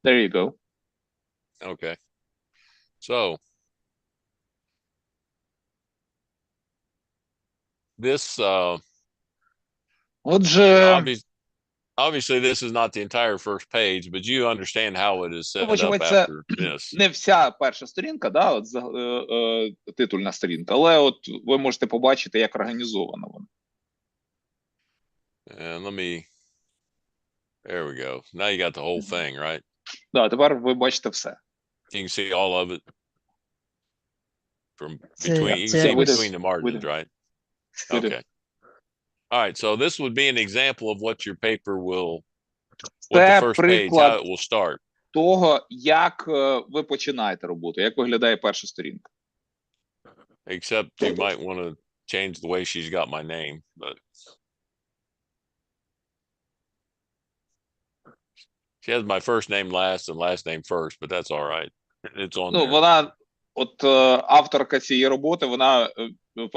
There you go. Okay. So this, Отже, obviously this is not the entire first page, but you understand how it is set up вочевидь, це after this. не вся перша сторінка, да, от, титульна сторінка, але от ви можете побачити, як організовано воно. And there we go. Now you got the whole thing, right? Да, тепер ви бачите все. You can see all of it from Це- you can це- see with between it- the margins, with it. right? With it. Okay. All right. So this would be an example of what your paper will, what the Це first page, how приклад it will start. того, як ви починаєте роботу, як виглядає перша сторінка. Except you might want to change the way she's got my name, but she has my first name last and last name first, but that's all right. It's on Ну, there. вона, от авторка цієї роботи, вона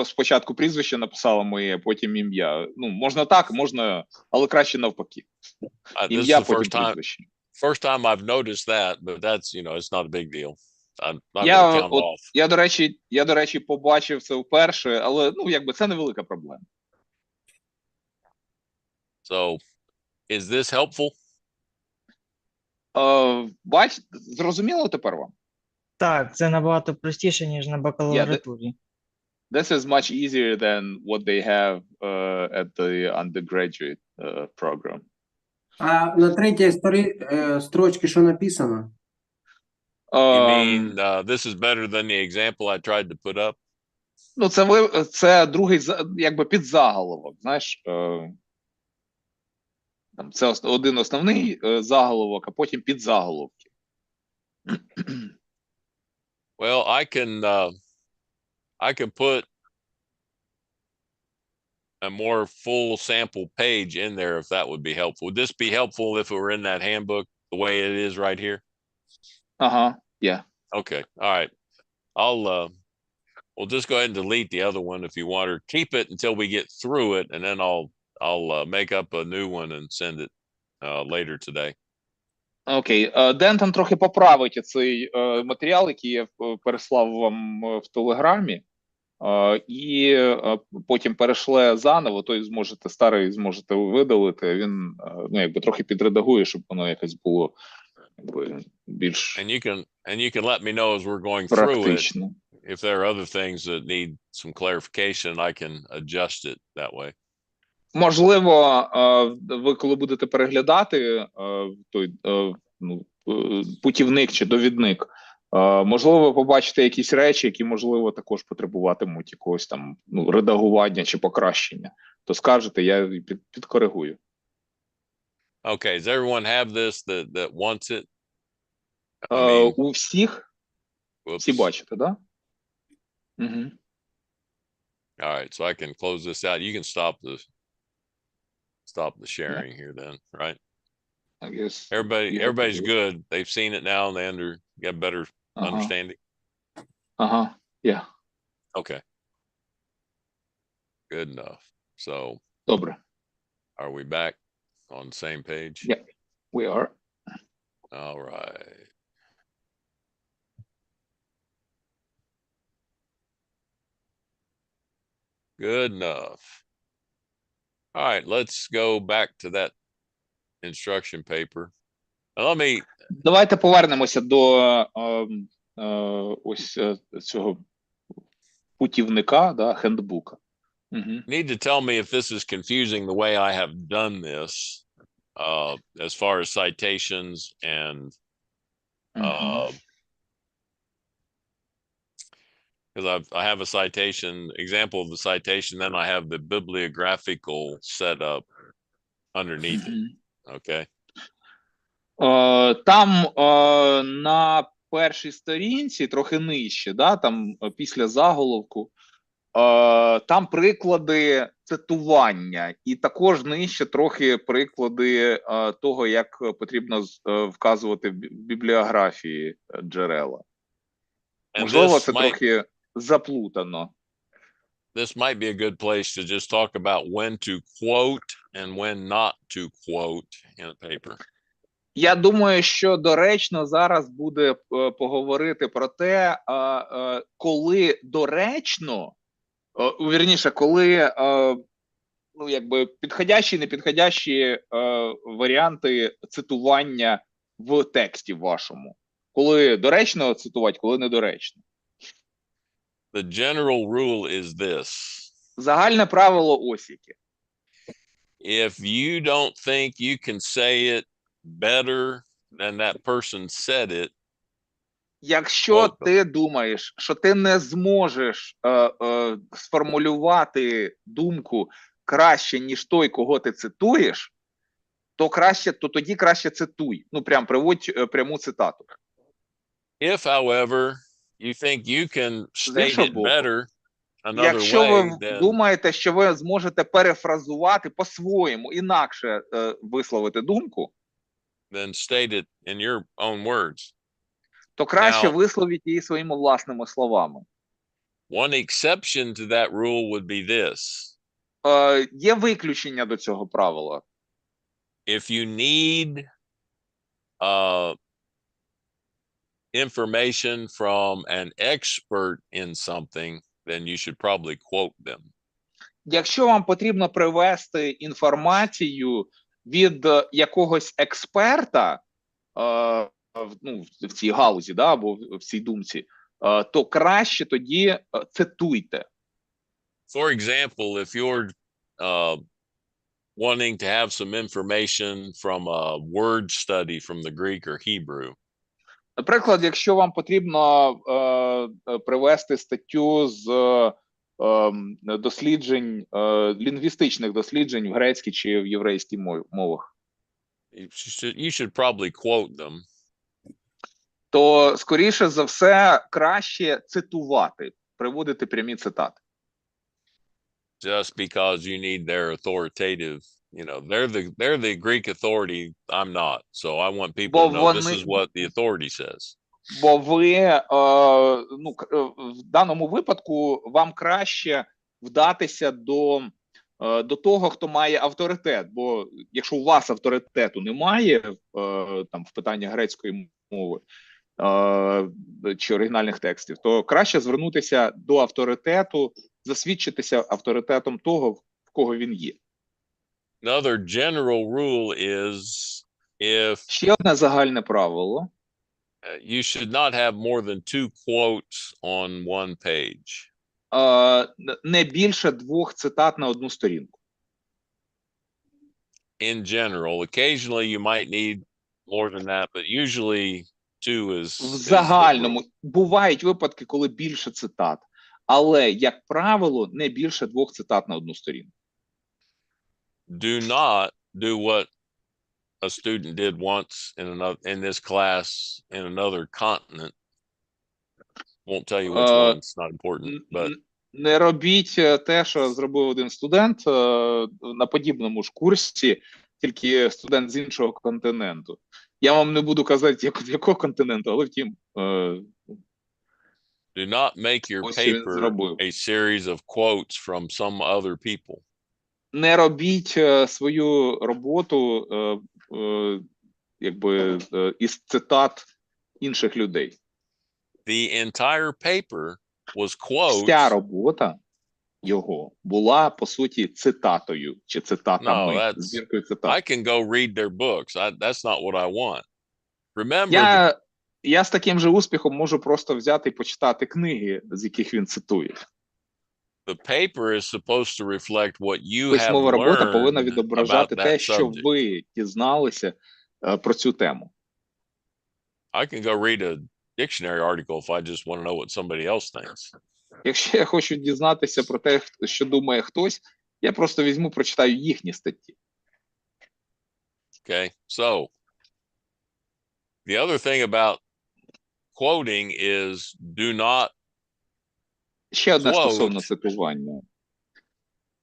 спочатку прізвище написала моє, а потім ім'я. Ну, можна так, можна, але краще навпаки. This is Ім'я, the потім first time прізвище. I've noticed that, but that's, it's not a big deal. I'm not going to count it off. Я, до речі, побачив це вперше, але, ну, якби це невелика проблема. So, is this helpful? Зрозуміло тепер вам? Так, це набагато простіше, ніж на бакалавратурі. This is much easier than what they have at the undergraduate program. А на третій строчці що написано? You mean this is better than the example I tried to put up? Ну, це другий, якби підзаголовок, знаєш. Там, це один основний заголовок, а потім підзаголовки. Well, I can put a more full sample page in there if that would be helpful. Would this be helpful if it were in that handbook the way it is right here? Ага, yeah. Okay, all right. We'll just go ahead and delete the other one if you want, or keep it until we get through it, and then I'll make up a new one and send it later today. Окей. Дентон трохи поправить цей матеріал, який я переслав вам в Телеграмі, і потім перешле заново, то старий зможете видалити, він, ну, якби трохи підредагує, щоб воно якось було, якби, більш And you can let me know as we're going through it, практично. if there are other things that need some clarification, I can adjust it that way. Можливо, ви коли будете переглядати той путівник чи довідник, можливо, ви побачите якісь речі, які, можливо, також потребуватимуть якогось там, ну, редагування чи покращення. То скажете, я підкоригую. Okay, does everyone have this that wants it? У всіх? Всі бачите, да? Угу. All right, so I can close this out. You can stop the sharing here then, right? I guess everybody's good. They've seen it now and they get better understanding. Yeah. Okay. Good enough. So, добре. Are we back on the same page? Yeah, we are. All right. Good enough. All right, let's go back to that instruction paper. Давайте повернемося до ось цього путівника, да, хендбука. Need to tell me if this is confusing the way I have done this, as far as citations and because I have a citation, example of the citation, then I have the bibliographical setup underneath it. Okay. Там на першій сторінці, трохи нижче, да, там після заголовку, там приклади цитування, і також нижче трохи приклади того, як потрібно вказувати в бібліографії джерела. Можливо, це трохи заплутано. This might be a good place to just talk about when to quote and when not to quote in a paper. Я думаю, що доречно зараз буде поговорити про те, коли доречно, вірніше, коли ну, якби підходящі, непідходящі варіанти цитування в тексті вашому. Коли доречно цитувати, коли недоречно. The general rule is this. Загальне правило ось яке. If you don't think you can say it better than that person said it, Якщо ти думаєш, що ти не зможеш сформулювати думку краще, ніж той, кого ти цитуєш, то тоді краще цитуй. Ну, прям приводь пряму цитату. if, however, you think you can state іншого it боку, better another Якщо way, ви then, думаєте, що ви зможете перефразувати по-своєму, інакше висловити думку, then state it in your own words. то краще Now- висловіть її своїми власними словами. One exception to that rule would be this. Є виключення до цього правила. If you need information from an expert in something, then you should probably quote them. Якщо вам потрібно привести інформацію від якогось експерта ну, в цій галузі, да, або в цій думці, то краще тоді цитуйте. For example, if you're wanting to have some information from a word study from the Greek or Hebrew, Наприклад, якщо вам потрібно привести статтю з досліджень, лінгвістичних досліджень в грецькій чи в єврейській мовах, you should probably quote them. то, скоріше за все, краще цитувати, приводити прямі цитати. Just because you need their authoritative, you know, they're the Greek authority, I'm not. So I want people to know this is what the authority says. Бо ви, ну, в даному випадку вам краще вдатися до того, хто має авторитет. Бо якщо у вас авторитету немає там в питанні грецької мови чи оригінальних текстів, то краще звернутися до авторитету, засвідчитися авторитетом того, в кого він є. Another general rule is if Ще одне загальне правило. You should not have more than 2 quotes on one page. Не більше 2 цитат на одну сторінку. In general, occasionally you might need more than that, but usually 2 is. В загальному бувають випадки, коли більше цитат, але, як правило, не більше 2 цитат на одну сторінку. Do not do what a student did once in this class in another continent. Won't tell you which one, it's not important, but не робіть те, що зробив один студент на подібному ж курсі, тільки студент з іншого континенту. Я вам не буду казати, якого континенту, але втім. Do not make your paper a series of quotes from some other people. Не робіть свою роботу якби із цитат інших людей. The entire paper was quotes. Вся робота його була, по суті, цитатою, чи цитатами, збіркою цитат. I can go read their books. That's not what I want. Remember, я з таким же успіхом можу просто взяти і почитати книги, з яких він цитує. The paper is supposed to reflect what you have Письмова робота повинна learned відображати about те, that що subject. ви дізналися про цю тему. I can go read a dictionary article if I just want to know what somebody else thinks. Якщо я хочу дізнатися про те, що думає хтось, я просто візьму, прочитаю їхні статті. Okay, so the other thing about quoting is do not Ще одне quote стосовно цитування.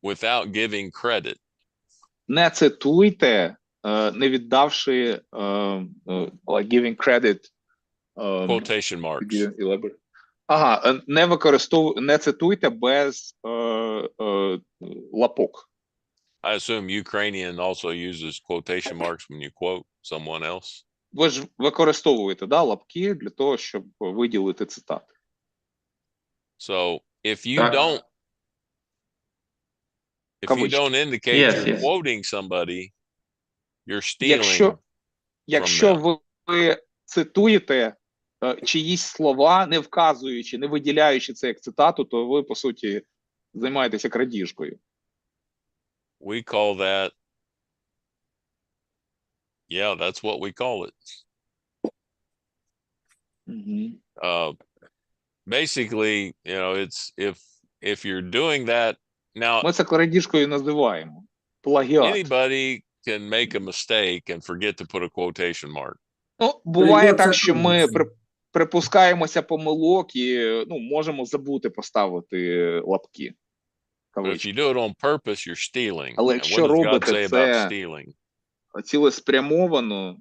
without giving credit. Не цитуйте, не віддавши like giving credit. Quotation marks. Ага, не цитуйте без лапок. I assume Ukrainian also uses quotation marks when you quote someone else. ви ж використовуєте, да, лапки для того, щоб виділити цитати. So if you Так. don't, if you Кавички. don't indicate Yes, you're yes. quoting somebody, you're stealing Якщо, from якщо them. ви цитуєте чиїсь слова, не вказуючи, не виділяючи це як цитату, то ви, по суті, займаєтеся крадіжкою. We call that, yeah, that's what we call it. Basically, you know, it's if you're doing that now, Ми це крадіжкою називаємо. Плагіат. anybody can make a mistake and forget to put a quotation mark. Ну, буває Прийдеться так, що ми трудитися. припускаємося помилок і можемо забути поставити лапки. But if Кавички. you do it on purpose, you're stealing. Але And якщо what does God робите say about це stealing? цілеспрямовано,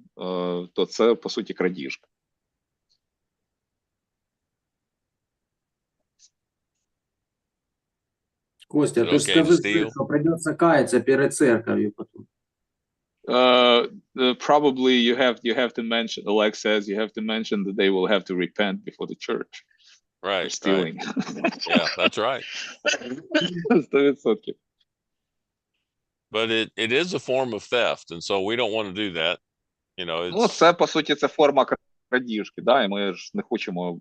то це, по суті, крадіжка. Костя, Is it ти ж okay to скажи, steal? що придеться каятися перед церков'ю потім. Probably you have to mention, Alex says, you have to mention that they will have to repent before the church for Right, right. stealing. Yeah, that's right. 100%. But it is a form of theft, and so we don't want to do that. You know, Ну, it's це, по суті, це форма крадіжки, да, і ми ж не хочемо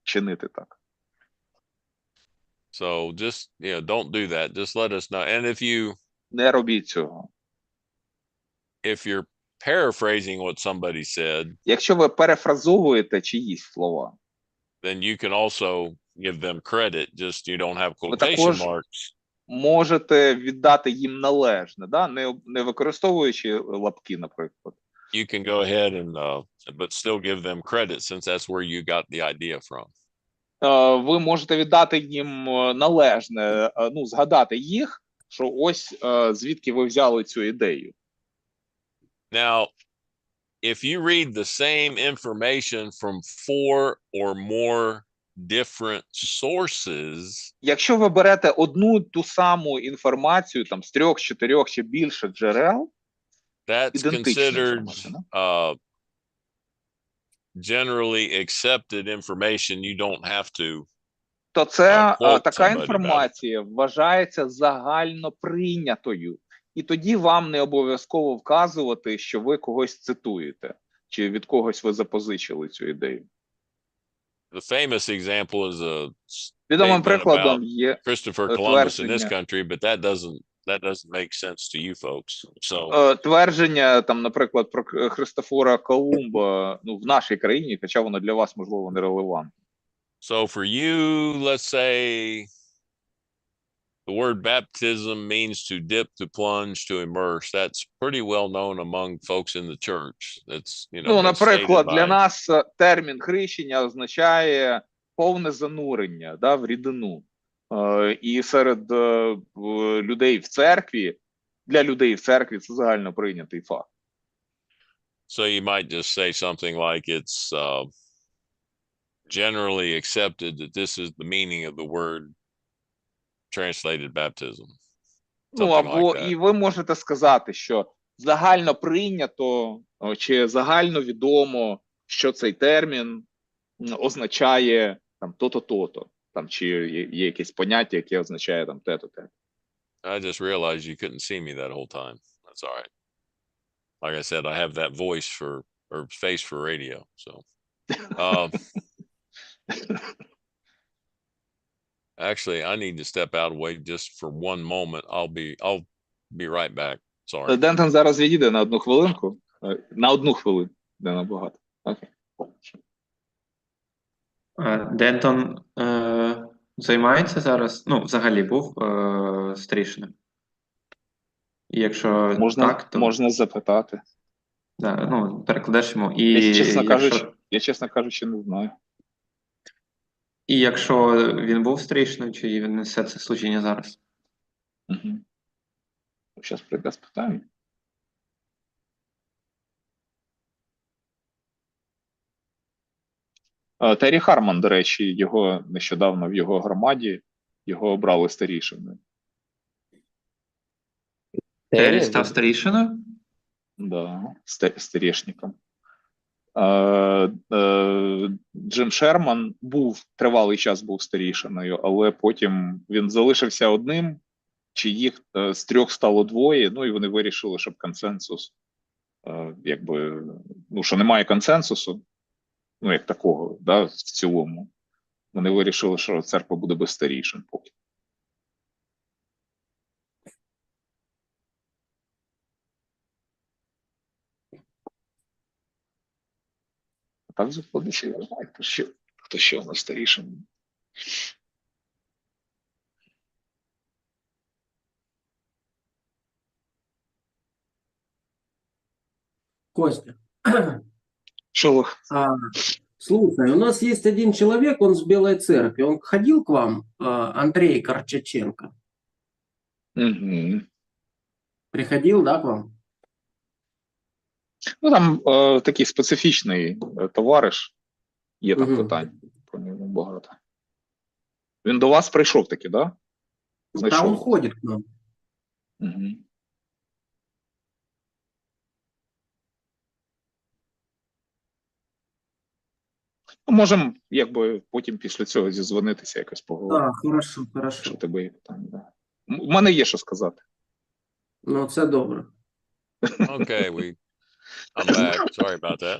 чинити так. so just, you know, don't do that. Just let us know. And Не робіть цього. if you're paraphrasing what somebody said, Якщо ви перефразовуєте чиїсь слова, then you can also give them credit. Just you don't have ви quotation також marks. можете віддати їм належне, да, не використовуючи лапки, наприклад. You can go ahead and but still give them credit since that's where you got the idea from. Ви можете віддати їм належне, згадати їх, що ось звідки ви взяли цю ідею. Now, if you read the same information from 4 or more different sources, Якщо ви берете одну ту саму інформацію там з 3, 4 чи більше джерел, that's ідентична considered інформація, да? generally accepted information. You don't have to. То це quote така somebody about it. інформація вважається загально прийнятою. І тоді вам не обов'язково вказувати, що ви когось цитуєте, чи від когось ви запозичили цю ідею. The famous example is a Відомим statement прикладом about є Christopher Columbus in this твердження. country, but that doesn't make sense to you folks. So Твердження, там, наприклад, про Христофора Колумба, в нашій країні, хоча воно для вас, можливо, нерелевантне. so for you, let's say the word baptism means to dip, to plunge, to immerse. That's pretty well known among folks in the church. That's, you know, been Наприклад, stated для by- нас термін хрещення означає повне занурення, да, в рідину. І серед людей в церкві, для людей в церкві це загально прийнятий факт. So you might just say something like it's generally accepted that this is the meaning of the word translated baptism. Something Або like that. і ви можете сказати, що загально прийнято чи загально відомо, що цей термін означає там то-то, то-то, там чи є якесь поняття, яке означає там те-то, те. I just realized you couldn't see me that whole time. That's all right. Like I said, I have that voice or face for radio. So, actually, I need to step out away just for one moment. I'll be right back. Sorry. Дентон зараз відійде на 1 хвилинку. На 1 хвилину, не набагато. Окей. Дентон займається зараз, взагалі був старішиною. І якщо так, то Можна запитати. да, перекладеш йому. Я, чесно кажучи, не знаю. І якщо він був старішиною, чи він несе це служіння зараз? Угу. Зараз прийде спитаю. Террі Харман, до речі, його нещодавно в його громаді, його обрали старішиною. Террі став старішиною? Да, стерішником. Джим Шерман тривалий час був старішиною, але потім він залишився одним, чи їх з трьох стало двоє, ну і вони вирішили, щоб консенсус, якби, ну, що немає консенсусу, ну, як такого, да, в цілому. Вони вирішили, що церква буде без старішин поки. Так заходить, що я знаю, хто ще у нас старішин. Костя, Шолох. слушай, у нас есть один человек, он с Белой Церкви. Он ходил к вам, Андрей Корчаченко? Угу. Приходил, да, к вам? Ну, там такий специфічний товариш. Є там Мгм. питань про нього багато. Він до вас прийшов таки, да? Да, он ходит к нам. Угу. Можемо, якби, потім після цього зізвонитися, якось поговорити. Да, хорошо, хорошо. Якщо в тебе є питання, да. У мене є що сказати. Ну, це добре. Okay, I'm back. Sorry about that.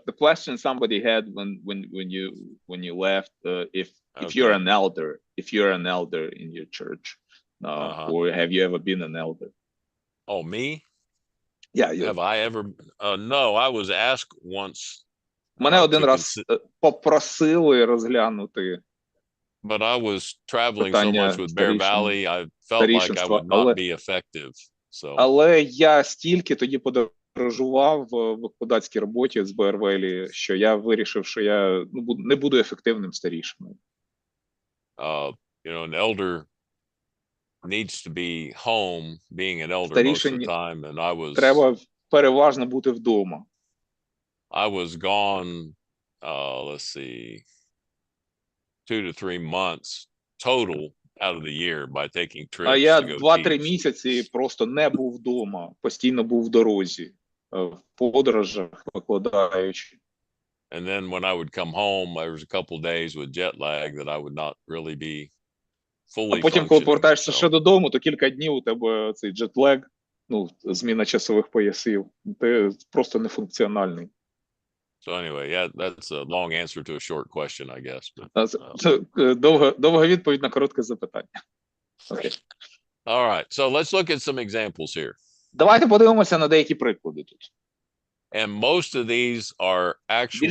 The question somebody had when you left, if you're an elder in your church, or have you ever been an elder? Oh, me? Yeah, Have I ever? No, I was asked once. Мене один раз попросили розглянути. But I was traveling so much with Bear Valley, I felt like I would not be effective. So. Але я стільки тоді подорожував в викладацькій роботі з Bear Valley, що я вирішив, що я не буду ефективним старішиною. You know, an elder needs to be home, being an elder most of the time, and I was. Треба переважно бути вдома. I was gone, let's see, 2 to 3 months total out of the year by taking trips. А я to go 2-3 teach. місяці просто не був вдома, постійно був в дорозі, в подорожах, викладаючи. And then when I would come home, there was a couple days with jet lag that I would not really be fully. А потім, коли повертаєшся so. ще додому, то кілька днів у тебе цей джетлег, ну, зміна часових поясів, ти просто нефункціональний. So anyway, yeah, that's a long answer to a short question, I guess. But, довга відповідь на коротке запитання. Окей. All right, so let's look at some examples here. Давайте подивимося на деякі приклади тут. And most of these are actual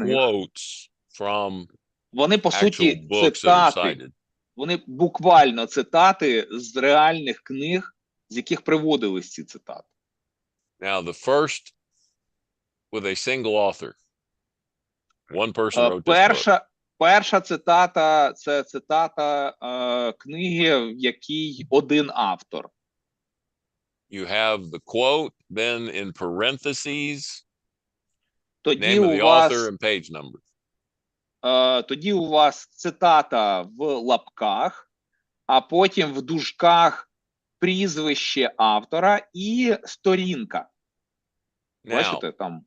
quotes from вони, по суті, books that are cited. Вони буквально цитати з реальних книг, з яких приводились ці цитати. Now, the first with a single author. One person wrote this book. Перша цитата – це цитата книги, в якій один автор. You have the quote, then in parentheses, Тоді name of the author and page number. Тоді у вас цитата в лапках, а потім в дужках прізвище автора і сторінка. Бачите, там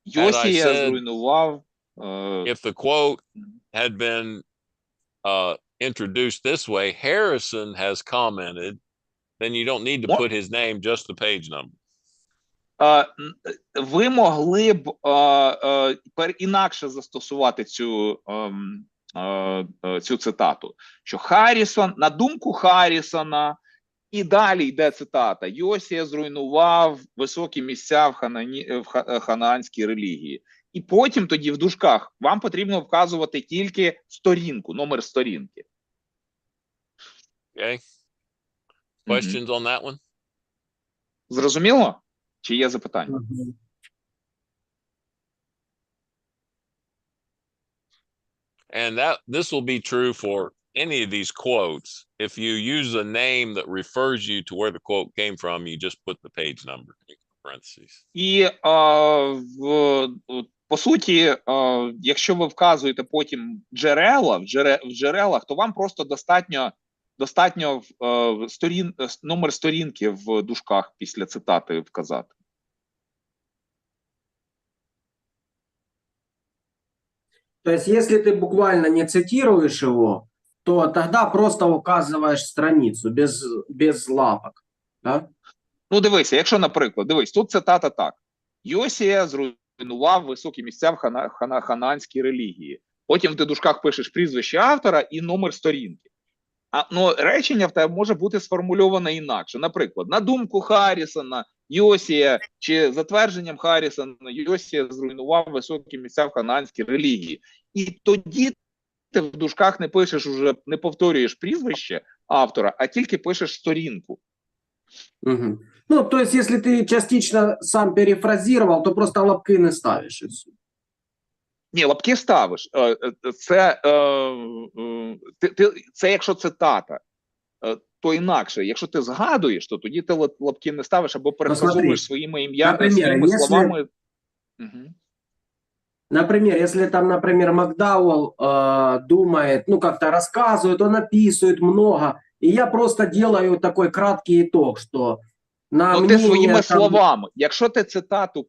Йосія зруйнував. If the quote had been introduced this way, Harrison has commented, then you don't need to put his name, just the page number. Ви могли б інакше застосувати цю цитату, що Харрісон, на думку Харрісона, і далі йде цитата, Йосія зруйнував високі місця в ханаанській релігії. І потім тоді в дужках вам потрібно вказувати тільки сторінку, номер сторінки. Okay. Questions on that one? Зрозуміло? Чи є запитання? And this will be true for any of these quotes. If you use a name that refers you to where the quote came from, you just put the page number in parentheses. І по суті, якщо ви вказуєте потім джерела, в джерелах, то вам просто достатньо достатньо номер сторінки в дужках після цитати вказати. То есть, если ты буквально не цитируешь его, то тогда просто указываешь страницу без лапок. Да? Ну, дивися, якщо, наприклад, дивись, тут цитата так. Йосія зруйнував високі місця в ханаанській релігії. Потім в ти дужках пишеш прізвище автора і номер сторінки. Ну, речення в тебе може бути сформульоване інакше. Наприклад, на думку Харрісона, Йосія, чи за твердженням Харрісона, Йосія зруйнував високі місця в ханаанській релігії. І тоді ти в дужках не пишеш уже, не повторюєш прізвище автора, а тільки пишеш сторінку. Угу. Ну, то есть, если ты частично сам перефразировал, то просто лапки не ставишь. Ні, лапки ставиш. Це якщо цитата, то інакше. Якщо ти згадуєш, то тоді ти лапки не ставиш або перефразуєш своїми своїми словами. Угу. Например, если там, например, Макдауэлл думает, ну, как-то рассказывает, он описывает много, и я просто делаю такой краткий итог, что на ти мнение, своїми там... словами. Якщо ти цитату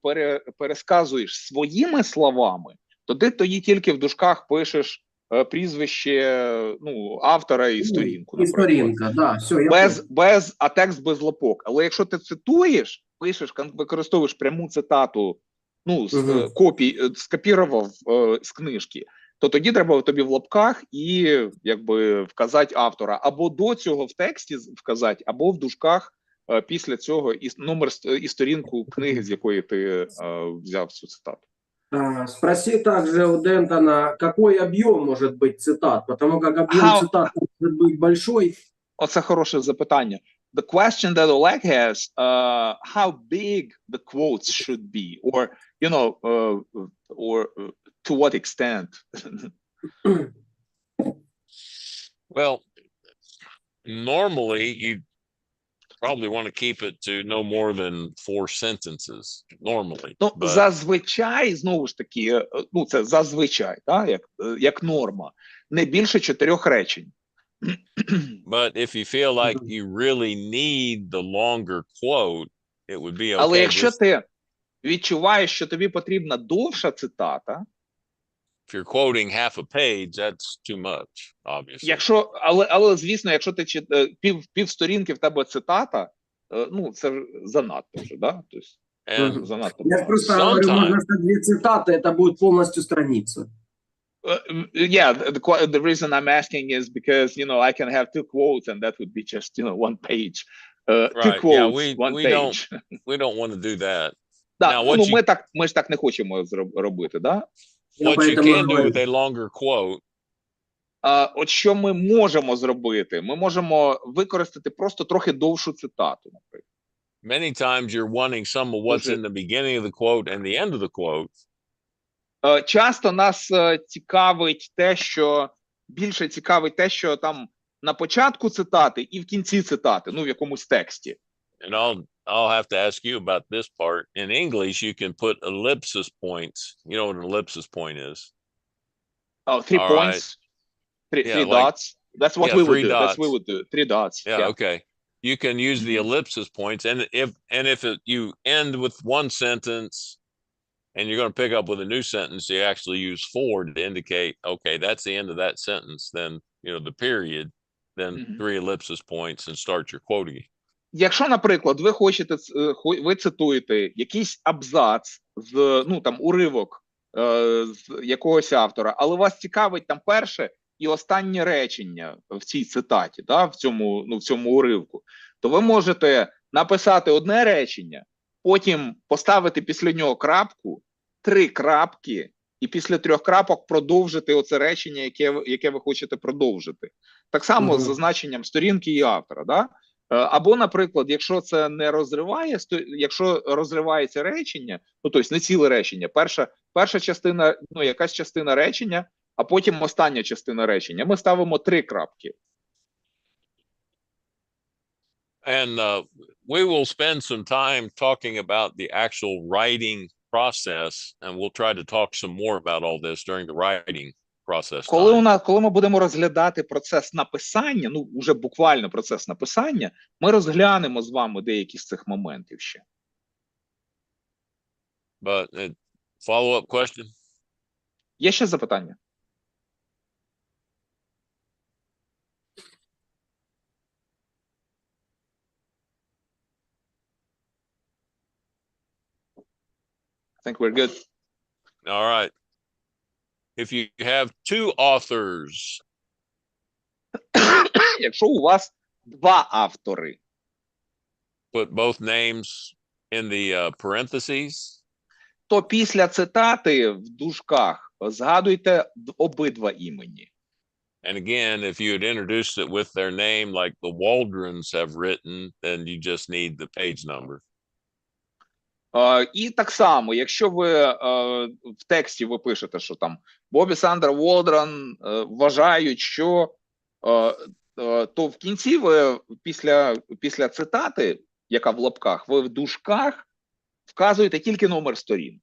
пересказуєш своїми словами, то ти тоді тільки в дужках пишеш прізвище, ну, автора і сторінку. І сторінка, да, все, а текст без лапок. Але якщо ти цитуєш, пишеш, використовуєш пряму цитату, ну, скопірував з книжки, то тоді треба тобі в лапках і якби вказати автора. Або до цього в тексті вказати, або в дужках після цього і номер і сторінку книги, з якої ти взяв цю цитату. Спроси также у Дентона, какой объем может быть цитат, потому как объем цитат может быть большой. Оце хороше запитання. The question that Oleg has, how big the quotes should be, or, you know, or to what extent? Well, normally you probably want to keep it to no more than 4 sentences, normally. Ну, зазвичай, знову ж таки, ну, це зазвичай, так, як норма, не більше 4 речень. But if you feel like you really need the longer quote, it would be okay. Але якщо ти відчуваєш, що тобі потрібна довша цитата, if you're quoting half a page, that's too much, obviously. Але звісно, якщо ти півсторінки в тебе цитата, ну, це занадто вже, да? Тобто, занадто. Я просто говорю, можно 2 цитаты, это будет полностью страница. Yeah, the reason I'm asking is because, you know, I can have 2 quotes and that would be just, you know, 1 page. 2 quotes, 1 page. We don't want to do that. Да, ну, ми ж так не хочемо робити, да? What you can do with a longer quote. От що ми можемо зробити? Ми можемо використати просто трохи довшу цитату, наприклад. Many times you're wanting some of what's in the beginning of the quote and the end of the quote. Часто нас цікавить те, що більше цікавить те, що там на початку цитати і в кінці цитати, ну, в якомусь тексті. And I'll have to ask you about this part. In English, you can put ellipsis points. You know what an ellipsis point is? Oh, 3 points? Right. 3 dots? That's what we would do. Dots. That's what we would do. 3 dots. Yeah, okay. You can use the ellipsis points. And if you end with 1 sentence and you're going to pick up with a new sentence, you actually use 4 to indicate, okay, that's the end of that sentence. Then, you know, the period, then 3 ellipsis points and start your quoting. Якщо, наприклад, ви цитуєте якийсь абзац з, ну, там, уривок з якогось автора, але вас цікавить там перше і останнє речення в цій цитаті, да, в цьому уривку, то ви можете написати одне речення, потім поставити після нього крапку, 3 крапки, і після 3 крапок продовжити оце речення, яке ви хочете продовжити. Так само з зазначенням сторінки і автора, да? Або, наприклад, якщо це не розриває, якщо розривається речення, ну, тобто не ціле речення, перша частина, ну, якась частина речення, а потім остання частина речення, ми ставимо 3 крапки. And we will spend some time talking about the actual writing process, and we'll try to talk some more about all this during the writing. process Коли time. коли ми будемо розглядати процес написання, ну уже буквально процес написання, ми розглянемо з вами деякі з цих моментів ще. But follow-up question? Є ще запитання? I think we're good. All right. If you have two authors, Якщо у вас два автори, put both names in the parentheses. то після цитати в дужках згадуйте обидва імені. And again, if you had introduced it with their name, like the Waldrons have written, then you just need the page number. І так само, якщо ви в тексті ви пишете, що там Бобі Сандер Волдран вважають, що то в кінці ви після цитати, яка в лапках, ви в дужках вказуєте тільки номер сторін.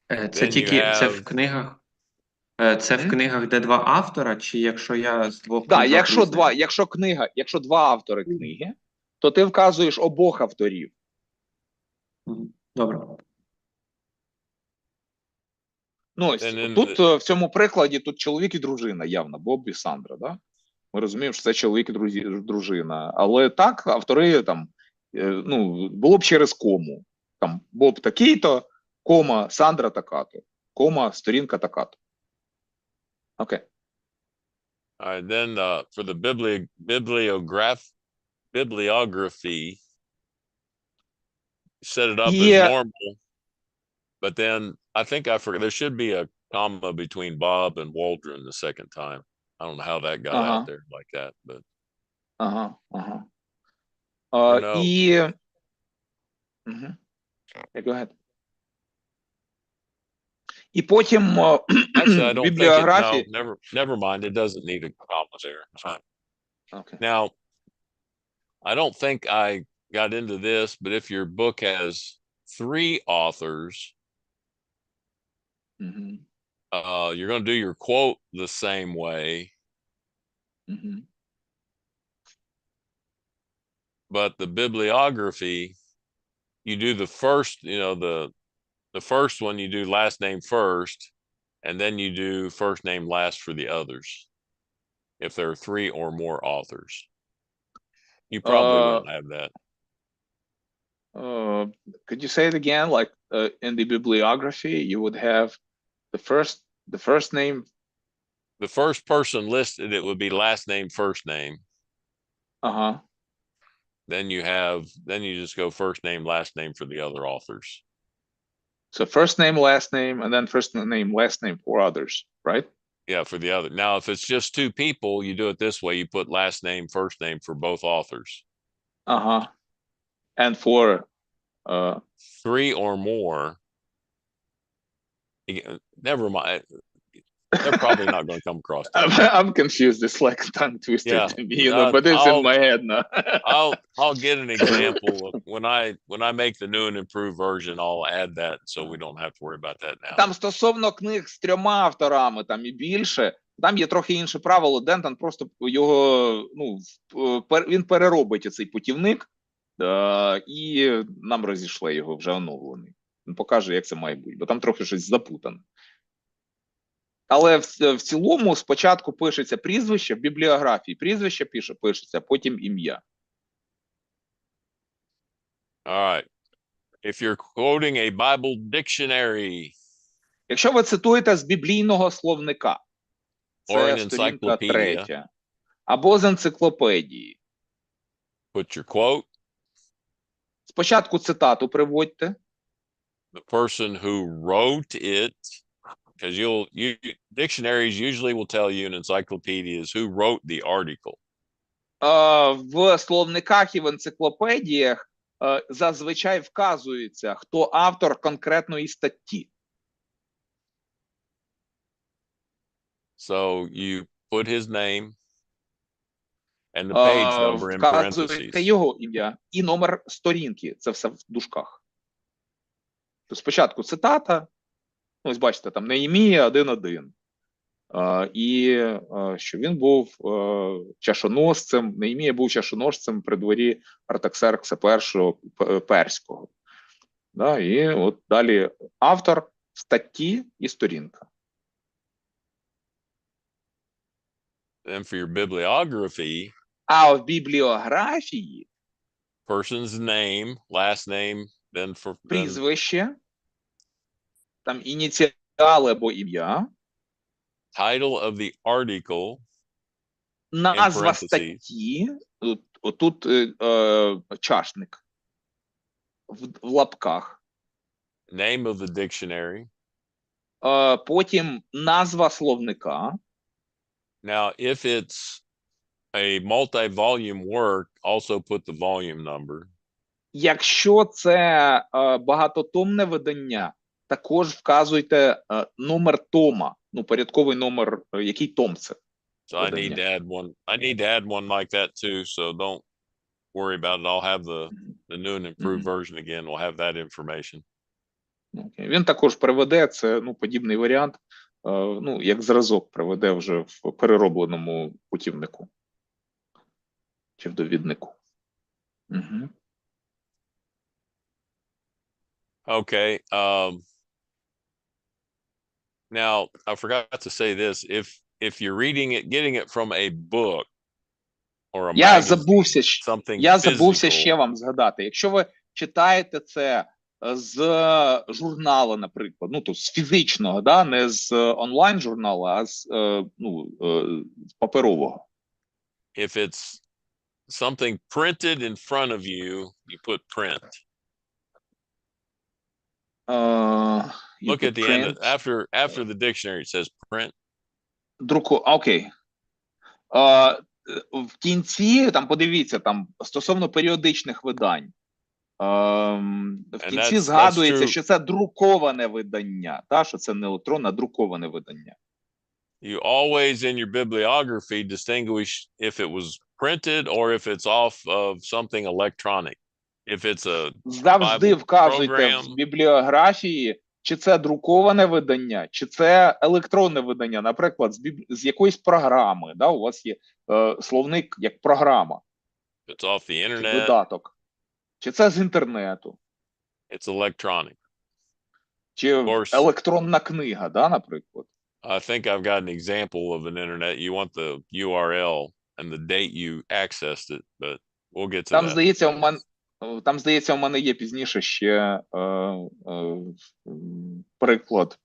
Це Then you тільки це have- в книгах. Це в книгах, де два автора, чи якщо я з двох Так, книжок різних? якщо два автори книги, то ти вказуєш обох авторів. Мгм. Добре. Ну, ось, тут в цьому прикладі тут чоловік і дружина явно, Боб і Сандра, да? Ми розуміємо, що це чоловік і дружина. Але так, автори там, ну, було б через кому. Там Боб такий-то, кома, Сандра така-то, кома, сторінка така-то. Окей. All right, then for the bibliography, set it up Yeah. as normal. But then I think I forgot there should be a comma between Bob and Waldron the second time. I don't know how that got out there like that, but Ага, ага. no. І... Угу. Go ahead. І потім Actually, I в don't think бібліографії... never mind. It doesn't need a comma there. Fine. Okay. Now, I don't think I got into this, but if your book has 3 authors, Угу. you're going to do your quote the same way, Угу. but the bibliography, you do the first, the first one, you do last name first, and then you do first name last for the others, if there are 3 or more authors. You probably won't have that. Could you say it again? Like in the bibliography, you would have the first name. The first person listed, it would be last name, first name. Uh-huh. Then you just go first name, last name for the other authors. So first name, last name, and then first name, last name for others, right? Yeah, for the other. Now, if it's just 2 people, you do it this way. You put last name, first name for both authors. Uh-huh. And for 3 or more, never mind. They're probably not going to come across that. I'm confused. It's like tongue twister Yeah. to me, but it's in my head now. I'll get an example of when I make the new and improved version, I'll add that so we don't have to worry about that now. Там стосовно книг з 3 авторами, там і більше, там є трохи інше правило. Дентон просто його, він переробить цей путівник, і нам розійшли його вже оновлений. Він покаже, як це має бути, бо там трохи щось запутане. Але в цілому спочатку пишеться прізвище, в бібліографії прізвище пишеться, потім ім'я. All right. If you're quoting a Bible dictionary, якщо ви цитуєте з біблійного словника, Or це an сторінка encyclopedia. 3, або з енциклопедії. put your quote, Спочатку цитату приводьте. the person who wrote it, because dictionaries usually will tell you in encyclopedias who wrote the article. В словниках і в енциклопедіях зазвичай вказується, хто автор конкретної статті. So you put his name and the page number in Вказуєте parentheses. його ім'я і номер сторінки. Це все в дужках. То спочатку цитата. Ось бачите, там Неємія 1.1. що він був чашоносцем, Неємія був чашоносцем при дворі Артаксеркса І Перського. Да, і от далі автор статті і сторінка. Then for your bibliography, А в бібліографії person's name, last name, then прізвище, там ініціали або ім'я, title of the article, назва parentheses. статті, отут чашник в лапках, name of the dictionary. потім назва словника. Now, if it's a multi-volume work, also put the volume number. Якщо це багатотомне видання, також вказуйте номер тома, ну, порядковий номер, який том це. So I need to add one. I need to add one like that too. So don't worry about it. I'll have the new and improved version again. We'll have that information. Okay. Він також приведе це, ну, подібний варіант, ну, як зразок приведе вже в переробленому путівнику чи в довіднику. Угу. Okay. Now I forgot to say this. If you're reading it, getting it from a book or a Я magazine, забувся, something я забувся physical, ще вам згадати. Якщо ви читаєте це з журналу, наприклад, ну, то з фізичного, да, не з онлайн-журналу, а з, ну, з паперового. if it's something printed in front of you, you put print. Look at the end. After the dictionary, it says print. Окей. В кінці, там, подивіться, там, стосовно періодичних видань, в кінці згадується, що це друковане видання, та, що це не електронне, а друковане видання. You always in your bibliography distinguish if it was printed or if it's off of something electronic. If it's a завжди вказуйте program, в бібліографії, чи це друковане видання, чи це електронне видання, наприклад, з якоїсь програми, да, у вас є словник як програма, it's off the internet, видаток, чи це з інтернету, it's electronic. чи електронна книга, да, наприклад. I think I've got an example of an internet. You want the URL and the date you accessed it, but we'll get to Там, that. здається, у мене є пізніше ще приклад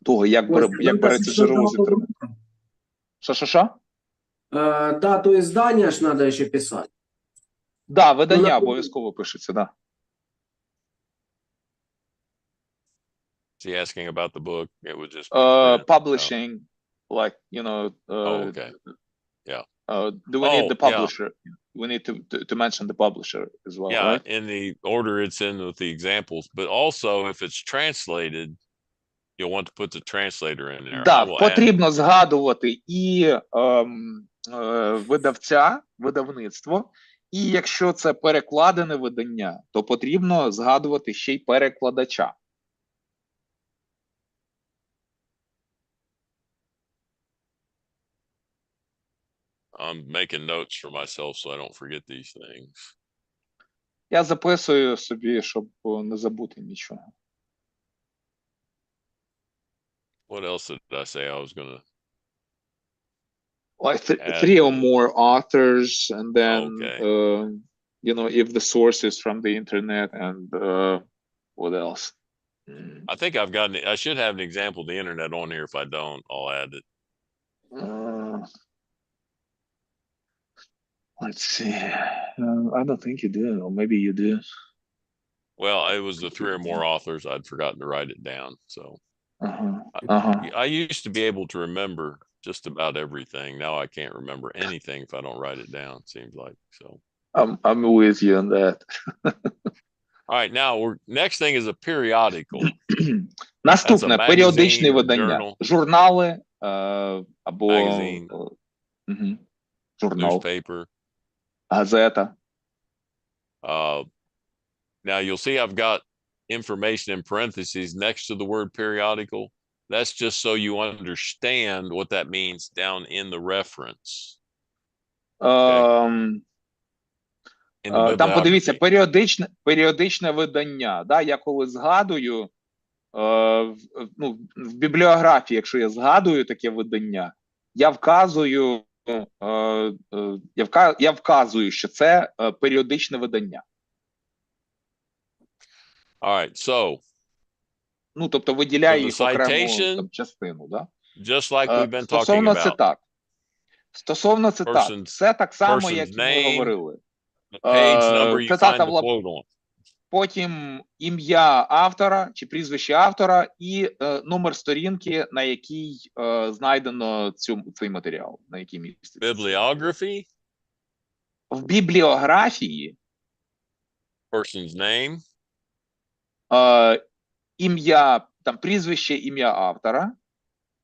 того, як береться джерело з інтернету. Що? Дату издания ж надо еще писать. Да, видання обов'язково пишеться, да. Is he asking about the book? It would just Publishing, like, you know, okay. Yeah. Do we need the publisher? Yeah. We need to mention the publisher as well, yeah, right? In the order it's in with the examples, but also if it's translated, you'll want to put the translator in there. Да, потрібно згадувати і видавця, видавництво, і якщо це перекладене видання, то потрібно згадувати ще й перекладача. I'm making notes for myself so I don't forget these things. Я записую собі, щоб не забути нічого. What else did I say I was going to? Like 3 or more authors, and then, you know, if the source is from the internet, and what else? I think I should have an example of the internet on here. If I don't, I'll add it. Let's see. I don't think you do, or maybe you do. Well, it was the 3 or more authors. I'd forgotten to write it down. So I used to be able to remember just about everything. Now I can't remember anything if I don't write it down. It seems like so. I'm with you on that. All right, now next thing is a periodical. Наступне періодичне видання, журнали або журнал, newspaper, газета. Now you'll see I've got information in parentheses next to the word periodical. That's just so you understand what that means down in the reference, Ем, in the Там подивіться, bibliography. періодичне видання. Да? Я коли згадую, ну, в бібліографії, якщо я згадую таке видання, я вказую, я вказую, що це періодичне видання. All right, so Ну, тобто виділяю For the їх окрему citation, там, частину. Да? just like we've been talking Стосовно about, цитат. Стосовно цитат, Person's- все так само, person's як і ми name, говорили. the page number you цитата find в the лап- quote on. Потім ім'я автора чи прізвище автора і номер сторінки, на якій знайдено цей матеріал, на якій міститься. Bibliography, В бібліографії person's name, ім'я, там прізвище, ім'я автора,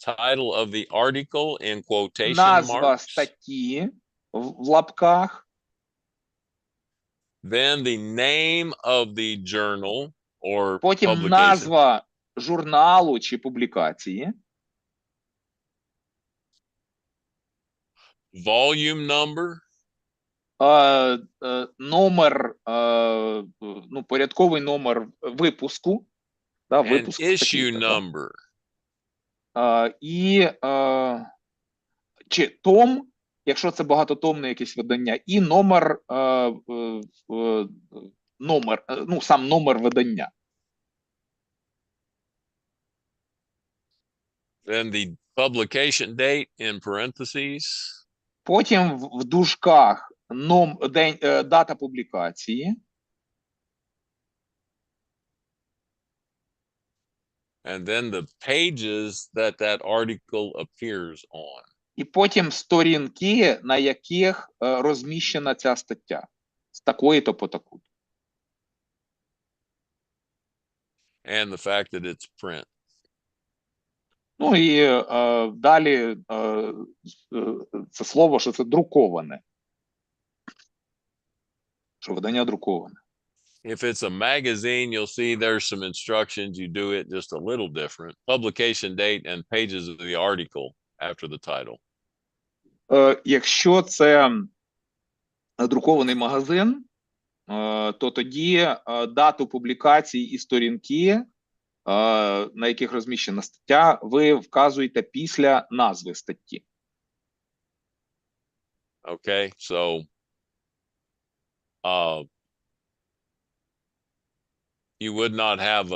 title of the article in quotation назва marks, статті в лапках, then the name of the journal or потім publication, назва журналу чи публікації, volume number, номер, ну, порядковий номер випуску, да, and випуск issue статті, да. number. І чи том, якщо це багатотомне якесь видання, і номер, ну, сам номер видання. Then the publication date in parentheses, Потім в дужках дата публікації, and then the pages that that article appears on. і потім сторінки, на яких розміщена ця стаття. З такої-то по таку. And the fact that it's print. Ну і далі це слово, що це друковане. Що видання друковане. If it's a magazine, you'll see there's some instructions. You do it just a little different. Publication date and pages of the article after the title. Якщо це друкований магазин, то тоді дату публікації і сторінки, на яких розміщена стаття, ви вказуєте після назви статті. Okay, so you would not have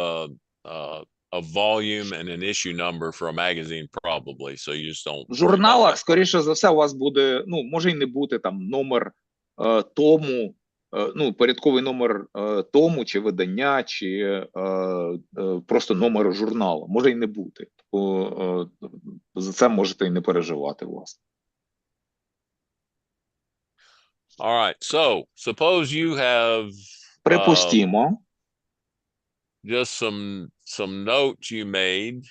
a volume and an issue number for a magazine probably, so you just don't. В журналах, скоріше за все, у вас буде, ну, може й не бути там номер тому, ну, порядковий номер тому, чи видання, чи просто номер журналу. Може й не бути. Тому за це можете і не переживати, власне. All right, so suppose you have Припустімо, just some notes you made,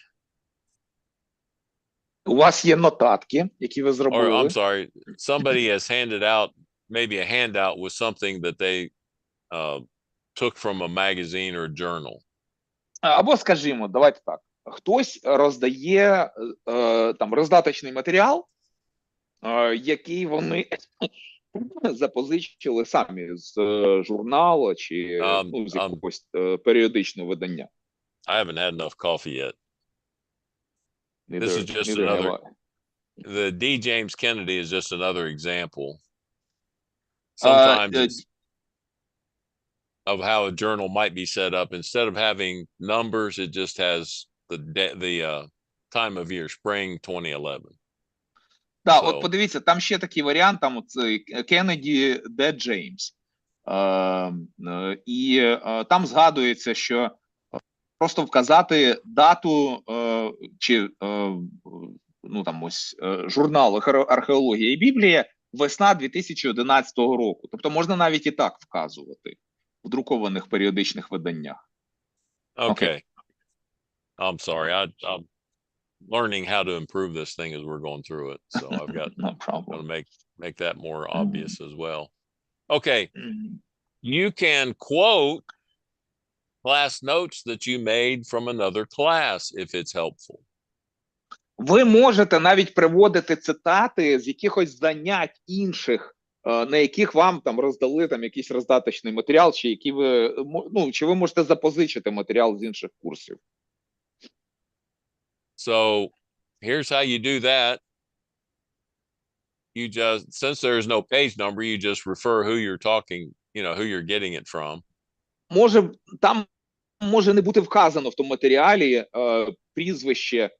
у вас є нотатки, які ви or зробили. I'm sorry, somebody has handed out maybe a handout with something that they took from a magazine or a journal. Або, скажімо, давайте так, хтось роздає там роздаточний матеріал, який вони запозичили самі з журналу чи ну, з якогось періодичного видання. I haven't had enough coffee yet. This is just Neither have another, I. the D. James Kennedy is just another example. Sometimes it's of how a journal might be set up. Instead of having numbers, it just has the time of year, spring 2011. Так, So- от подивіться, там ще такий варіант, там оцей Кеннеді Д. Джеймс. І там згадується, що просто вказати дату чи ну там ось журнал «Археологія і Біблія», весна 2011 року. Тобто можна навіть і так вказувати в друкованих періодичних виданнях. Okay. I'm sorry. I'm learning how to improve this thing as we're going through it. So I've got No problem. to make that more obvious as well. Okay. Мгм. You can quote class notes that you made from another class if it's helpful. Ви можете навіть приводити цитати з якихось занять інших, на яких вам там роздали там якийсь роздаточний матеріал, чи які ви, ну, чи ви можете запозичити матеріал з інших курсів. So here's how you do that. You just, since there's no page number, you just refer who you're talking, who you're getting it from. Там може не бути вказано в тому матеріалі прізвище,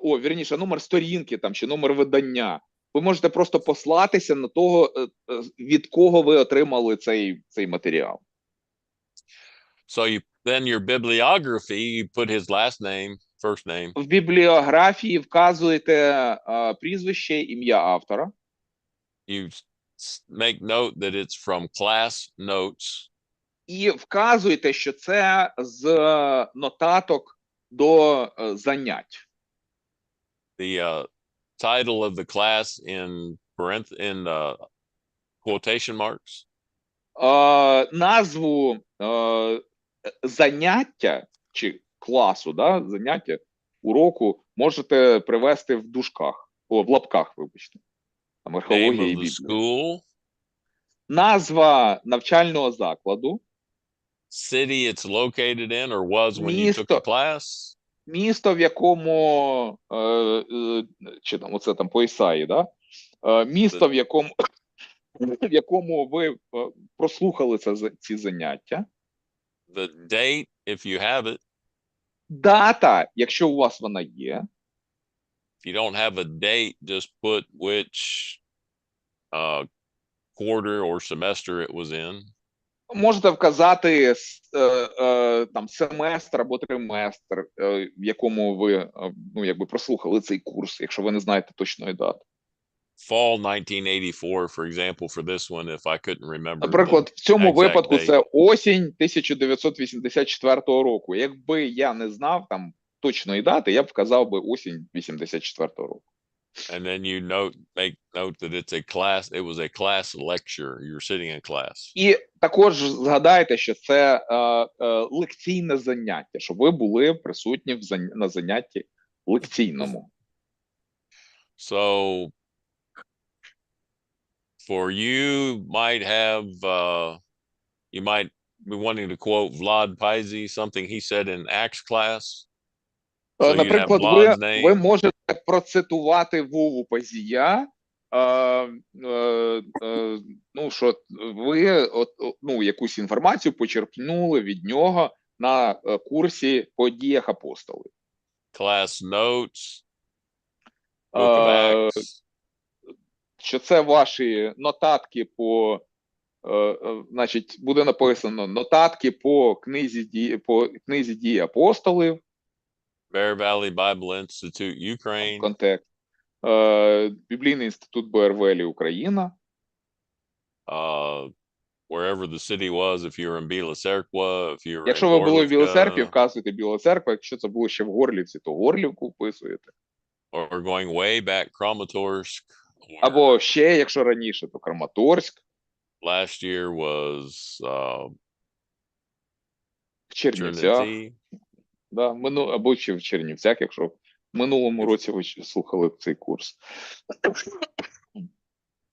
вірніше, номер сторінки там, чи номер видання. Ви можете просто послатися на того, від кого ви отримали цей матеріал. So then your bibliography, you put his last name, first name. В бібліографії вказуєте прізвище, ім'я автора. You make note that it's from class notes. І вказуєте, що це з нотаток до занять. The title of the class in quotation marks. Назву заняття чи класу, да, заняття, уроку можете привести в дужках, в лапках, вибачте. Там Name археологія of і the Біблія. school, Назва навчального закладу, city it's located in or was when you took the Місто. class. місто, в якому, чи там, оце там по Ісаї, да? Місто, в якому ви прослухали ці заняття. The date, if you have it. Дата, якщо у вас вона є. If you don't have a date, just put which quarter or semester it was in. Можете вказати там семестр або триместр, в якому ви прослухали цей курс, якщо ви не знаєте точної дати. Fall 1984, for example, for this one, if I couldn't remember. Наприклад, в цьому exact випадку date. це осінь 1984 року. Якби я не знав там точної дати, я б вказав би осінь 84 року. And then you make note that it was a class lecture. You're sitting in class. І також згадайте, що це лекційне заняття, щоб ви були присутні на занятті лекційному. So for you might have, you might be wanting to quote Vlad Pizy, something he said in Acts class. So Наприклад, Vlad's ви name. можете процитувати Вову Пазія, що ви якусь інформацію почерпнули від нього на курсі по діях апостолів. Class notes, Book of Acts. Що це ваші нотатки по, значить, буде написано нотатки по книзі дії апостолів. Bear Valley Bible Institute, Ukraine. Контекст. Біблійний інститут Боєрвелі, Україна. Wherever the city was, if you're in Біла Церква, if you're Якщо in ви були в Білій Горлівка, Церкві, вказуєте Біла Церква. Якщо це було ще в Горлівці, то Горлівку вписуєте. or going way back, Kramatorsk. Або ще, якщо раніше, то Краматорськ. Last year was В Чернівцях. Trinity. Да, або ще в Чернівцях, якщо в минулому році ви слухали цей курс.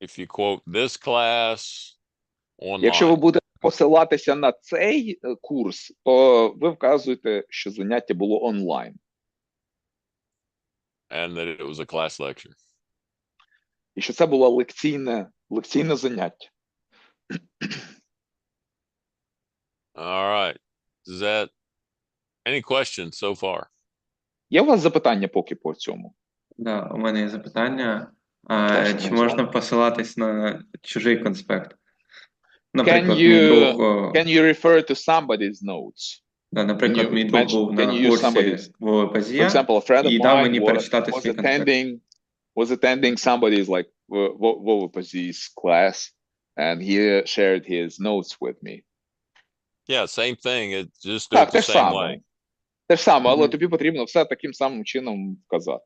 If you quote this class online. Якщо ви будете посилатися на цей курс, то ви вказуєте, що заняття було онлайн. And that it was a class lecture. І що це було лекційне заняття. All right. Is that any questions so far? Є у вас запитання поки по цьому? Да, у мене є запитання. Прошу, Чи Мирослав. можна посилатись на чужий конспект? Can Наприклад, мій друг, you refer to somebody's notes? наприклад, мій друг mention- був на can you use курсі somebody's- Вови For Пазія example, a friend of і дав мені mine перечитати свій конспект. was attending somebody's like Vovopazi's class, and he shared his notes with me. Yeah, same thing. It just do Так, it те the ж same саме. way. Те ж саме, але Мгм. тобі потрібно все таким самим чином вказати.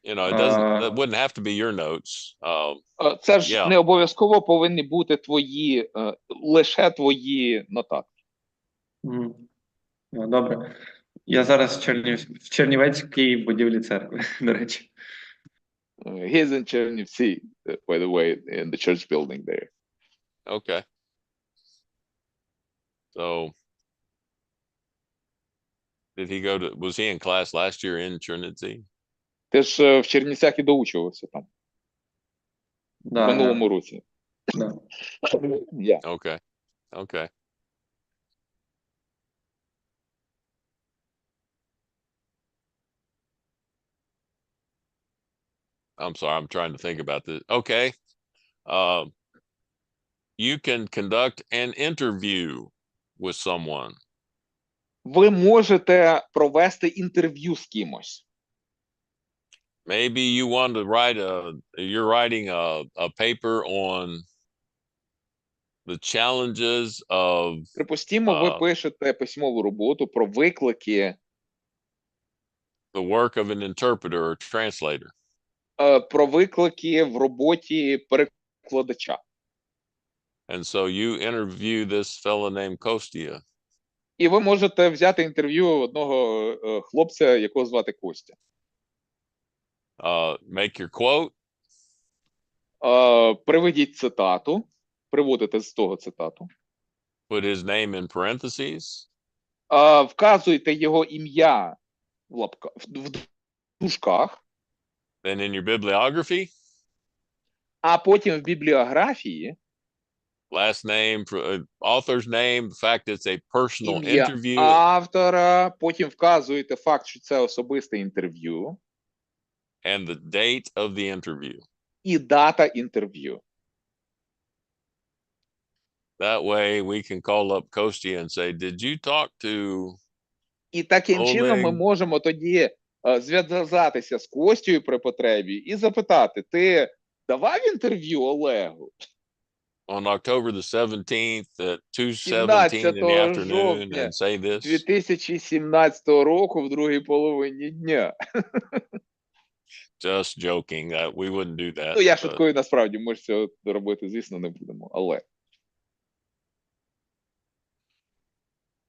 You know, that wouldn't have to be your notes. Це ж Yeah. не обов'язково повинні бути лише твої нотатки. Мгм. Добре. Я зараз в Чернівецькій будівлі церкви, до речі. He's in Chernivtsi, by the way, in the church building there. Okay. So was he in class last year in Trinity? Ти ж в Чернівцях і доучувався там, в Да, минулому році. да. Yeah. Okay. Okay. I'm sorry, I'm trying to think about this. Okay. You can conduct an interview with someone. Ви можете провести інтерв'ю з кимось. Maybe you want to you're writing a paper on the challenges of Припустімо, ви пишете письмову роботу про виклики, the work of an interpreter or translator. про виклики в роботі перекладача. And so you interview this fellow named Kostia. І ви можете взяти інтерв'ю одного хлопця, якого звати Костя. Make your quote. Приведіть цитату, приводите з того цитату. Put his name in parentheses. Вказуйте його ім'я в дужках. Then in your bibliography. А потім в бібліографії Last name, author's name, the fact it's a personal ім'я interview. автора, потім вказуєте факт, що це особисте інтерв'ю. And the date of the interview. І дата інтерв'ю. That way we can call up Kostia and say, did you talk to... І таким чином ми Oleg? можемо тоді зв'язатися з Костю при потребі і запитати, ти давав інтерв'ю Олегу? On October the 17th at 2:17 in the afternoon and say this? 2017 року в другій половині дня. Just joking. We wouldn't do that. Ну, я but- шуткую насправді, ми ж цього робити, звісно, не будемо, але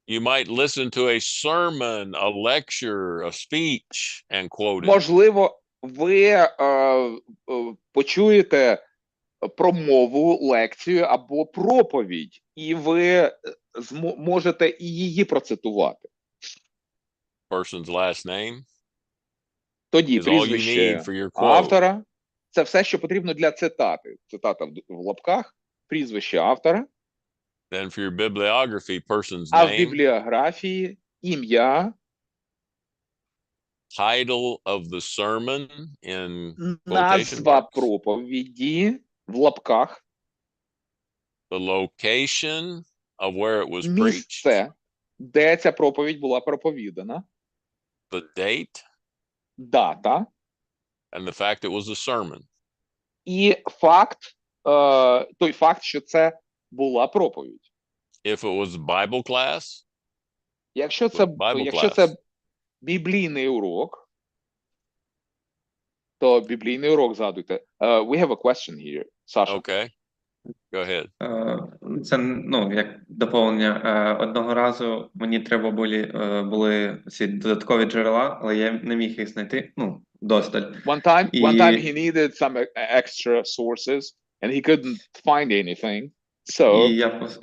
You might listen to a sermon, a lecture, a speech and quote it. можливо, ви почуєте промову, лекцію або проповідь, і ви можете і її процитувати. Person's last name Тоді is all you прізвище need for your quote. автора. Це все, що потрібно для цитати. Цитата в лапках, прізвище автора, Then for your bibliography, person's а в name, бібліографії ім'я, title of the sermon in назва marks. проповіді в лапках, the location of where it was preached, місце, де ця проповідь була проповідана, the date, дата and the fact it was a sermon. і факт, той факт, що це була проповідь. If it was Bible class, Якщо це Bible біблійний урок, то біблійний урок згадуйте. We have a question here, Саша. okay, go ahead. Це, ну, як доповнення. Одного разу мені треба були ці додаткові джерела, але я не міг їх знайти, ну, досталь. One time І- he needed some extra sources and he couldn't find anything. So І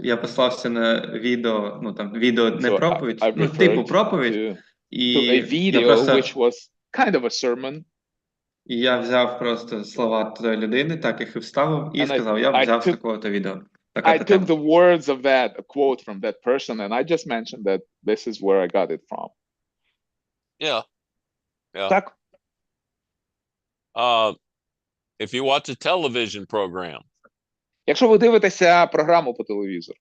я послався на відео, ну, там, відео не So проповідь, I ну, типу referred проповідь, to і a video я просто... which was kind of a sermon. І я взяв просто слова тої людини, так їх і вставив, і And сказав, я I взяв з took- такого-то відео. I Така-то took тема. the words of that, a quote from that person, and I just mentioned that this is where I got it from. Yeah. Yeah. Так, If you watch a television program, якщо ви дивитеся програму по телевізору,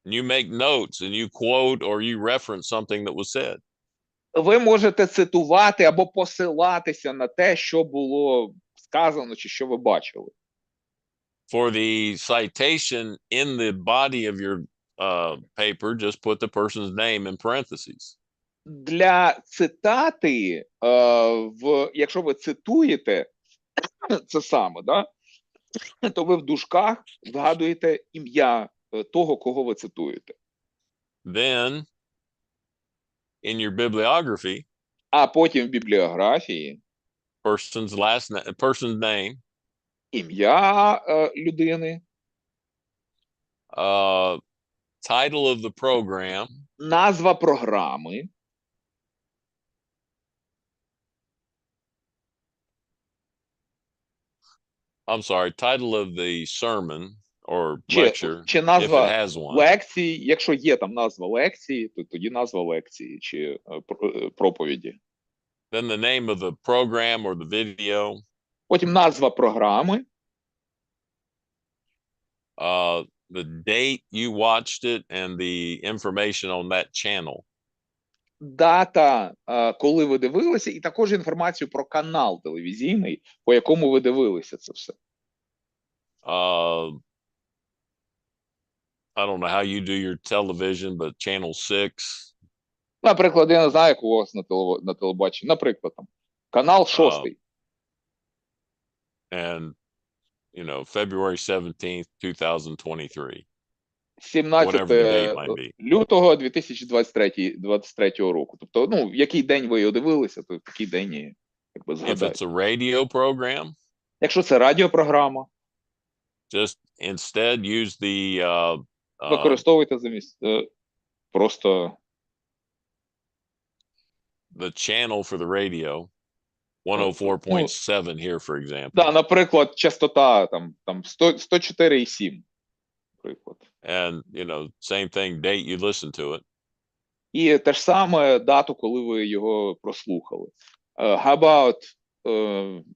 you make notes and you quote or you reference something that was said. ви можете цитувати або посилатися на те, що було сказано, чи що ви бачили. For the citation in the body of your paper, just put the person's name in parentheses. Для цитати, якщо ви цитуєте це саме, да, то ви в дужках згадуєте ім'я того, кого ви цитуєте. Then in your bibliography, а потім в бібліографії person's name, ім'я людини, title of the program, назва програми, I'm sorry, title of the sermon or чи lecture, if it назва has one. лекції. Якщо є там назва лекції, то тоді назва лекції чи проповіді. Then the name of the program or the video, Потім назва програми, the date you watched it, and the information on that channel. дата, коли ви дивилися, і також інформацію про канал телевізійний, по якому ви дивилися це все. I don't know how you do your television, but channel 6. Наприклад, я не знаю, як у вас на телебаченні. Наприклад, там канал 6. And, February 17th, 2023. 17 Whatever the date might be. лютого 2023 року. Тобто, який день ви його дивилися, то такий день і If згадайте. it's a radio program, Якщо це радіопрограма, just instead use the використовуйте замість просто the channel for the radio, 104.7 here, for example. Да, наприклад, частота там 104,7, наприклад. And, same thing, date you listen to it. І те ж саме дату, коли ви його прослухали. How about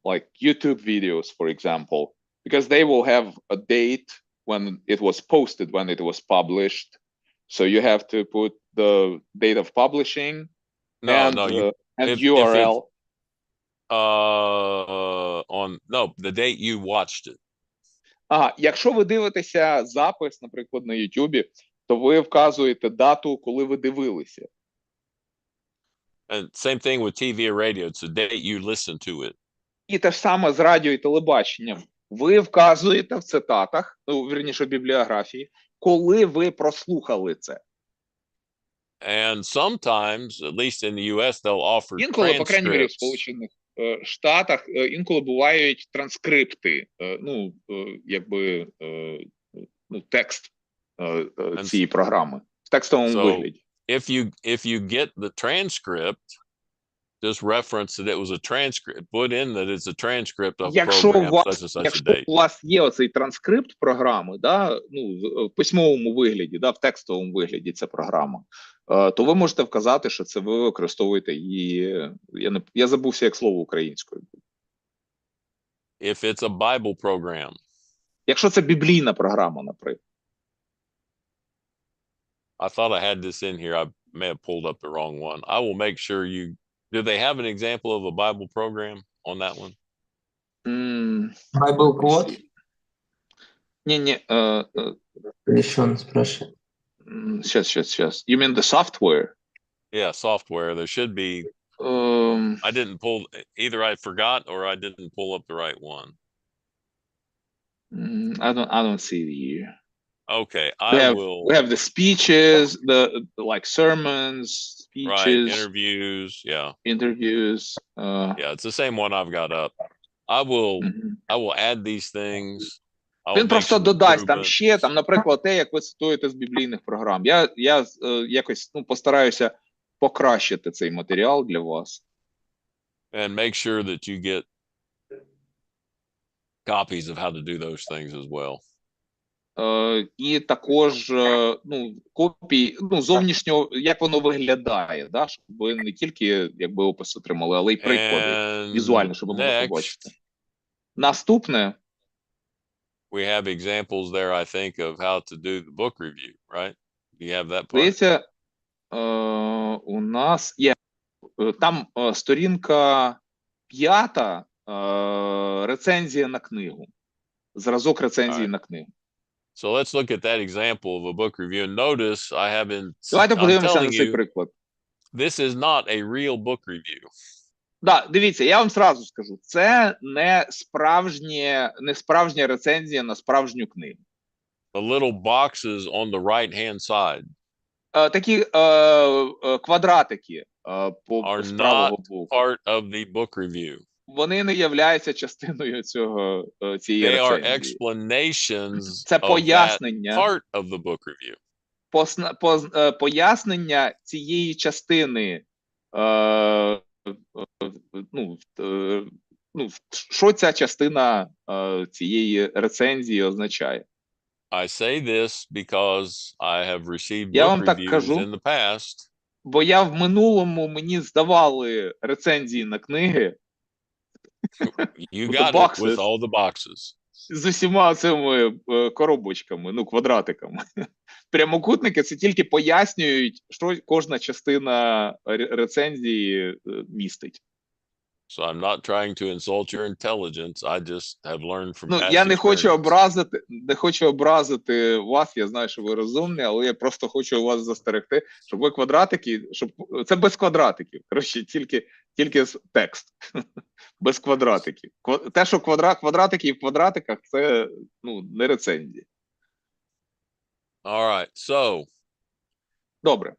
like YouTube videos, for example? Because they will have a date when it was posted, when it was published. So you have to put the date of publishing and if URL. The date you watched it. Якщо ви дивитеся запис, наприклад, на YouTube, то ви вказуєте дату, коли ви дивилися. And same thing with TV or radio. It's the date you listen to it. І те ж саме з радіо і телебаченням. Ви вказуєте в цитатах, вірніше, в бібліографії, коли ви прослухали це. And sometimes, at least in the US, they'll offer Інколи, по крайній мірі, в transcripts. Сполучених Штатах, інколи бувають транскрипти, текст цієї програми в текстовому вигляді. If you get the transcript, just reference that it was a transcript. Put in that it's a transcript of program such and such a date. У вас є оцей транскрипт програми, в письмовому вигляді, в текстовому вигляді ця програма, то ви можете вказати, що це ви використовуєте її. Я забувся, як слово українською. If it's a Bible program. Якщо це біблійна програма, наприклад. I thought I had this in here. I may have pulled up the wrong one. I will make sure you. Do they have an example of a Bible program on that one? Bible quote? Не. Решен, спрашивает. Сейчас. You mean the software? Yeah, software. There should be. I didn't pull. Either I forgot or I didn't pull up the right one. I don't see it here. Okay, We have the speeches, the like sermons, speeches, right, interviews, interviews. Yeah, it's the same one I've got up. I will add these things. Він просто додасть там ще, наприклад, те, як ви цитуєте з біблійних програм. Я якось постараюся покращити цей матеріал для вас. And make sure that you get copies of how to do those things as well. І також копії зовнішнього, як воно виглядає, щоб ви не тільки опис отримали, але й приклади візуально, щоб ви могли побачити. Наступне. We have examples there, I think, of how to do the book review, right? Do you have that part? Здається, у нас є там сторінка 5, рецензія на книгу. Зразок рецензії на книгу. So let's look at that example of a book review. And notice I haven't. Давайте подивимося на цей приклад. This is not a real book review. Дивіться, я вам зразу скажу, це не справжня рецензія на справжню книгу. The little boxes on the right-hand side. Такі квадратики are з правого not боку. part of the book review. Вони не являються частиною цієї They are рецензії. explanations Це of that пояснення, part of the book review. пояснення цієї частини, що ця частина цієї рецензії означає. I say this because I have received Я book вам так reviews кажу, in the past бо я в минулому мені здавали рецензії на книги You With the got it boxes. with all the boxes. з усіма цими коробочками, квадратиками. Прямокутники це тільки пояснюють, що кожна частина рецензії містить. So I'm not trying to insult your intelligence. I just have learned from past Я не хочу experience. образити вас, я знаю, що ви розумні, але я просто хочу вас застерегти, щоб ви квадратики, це без квадратиків, коротше, тільки текст, без квадратиків. Те, що квадратики в квадратиках, це не рецензії. All right. So Добре.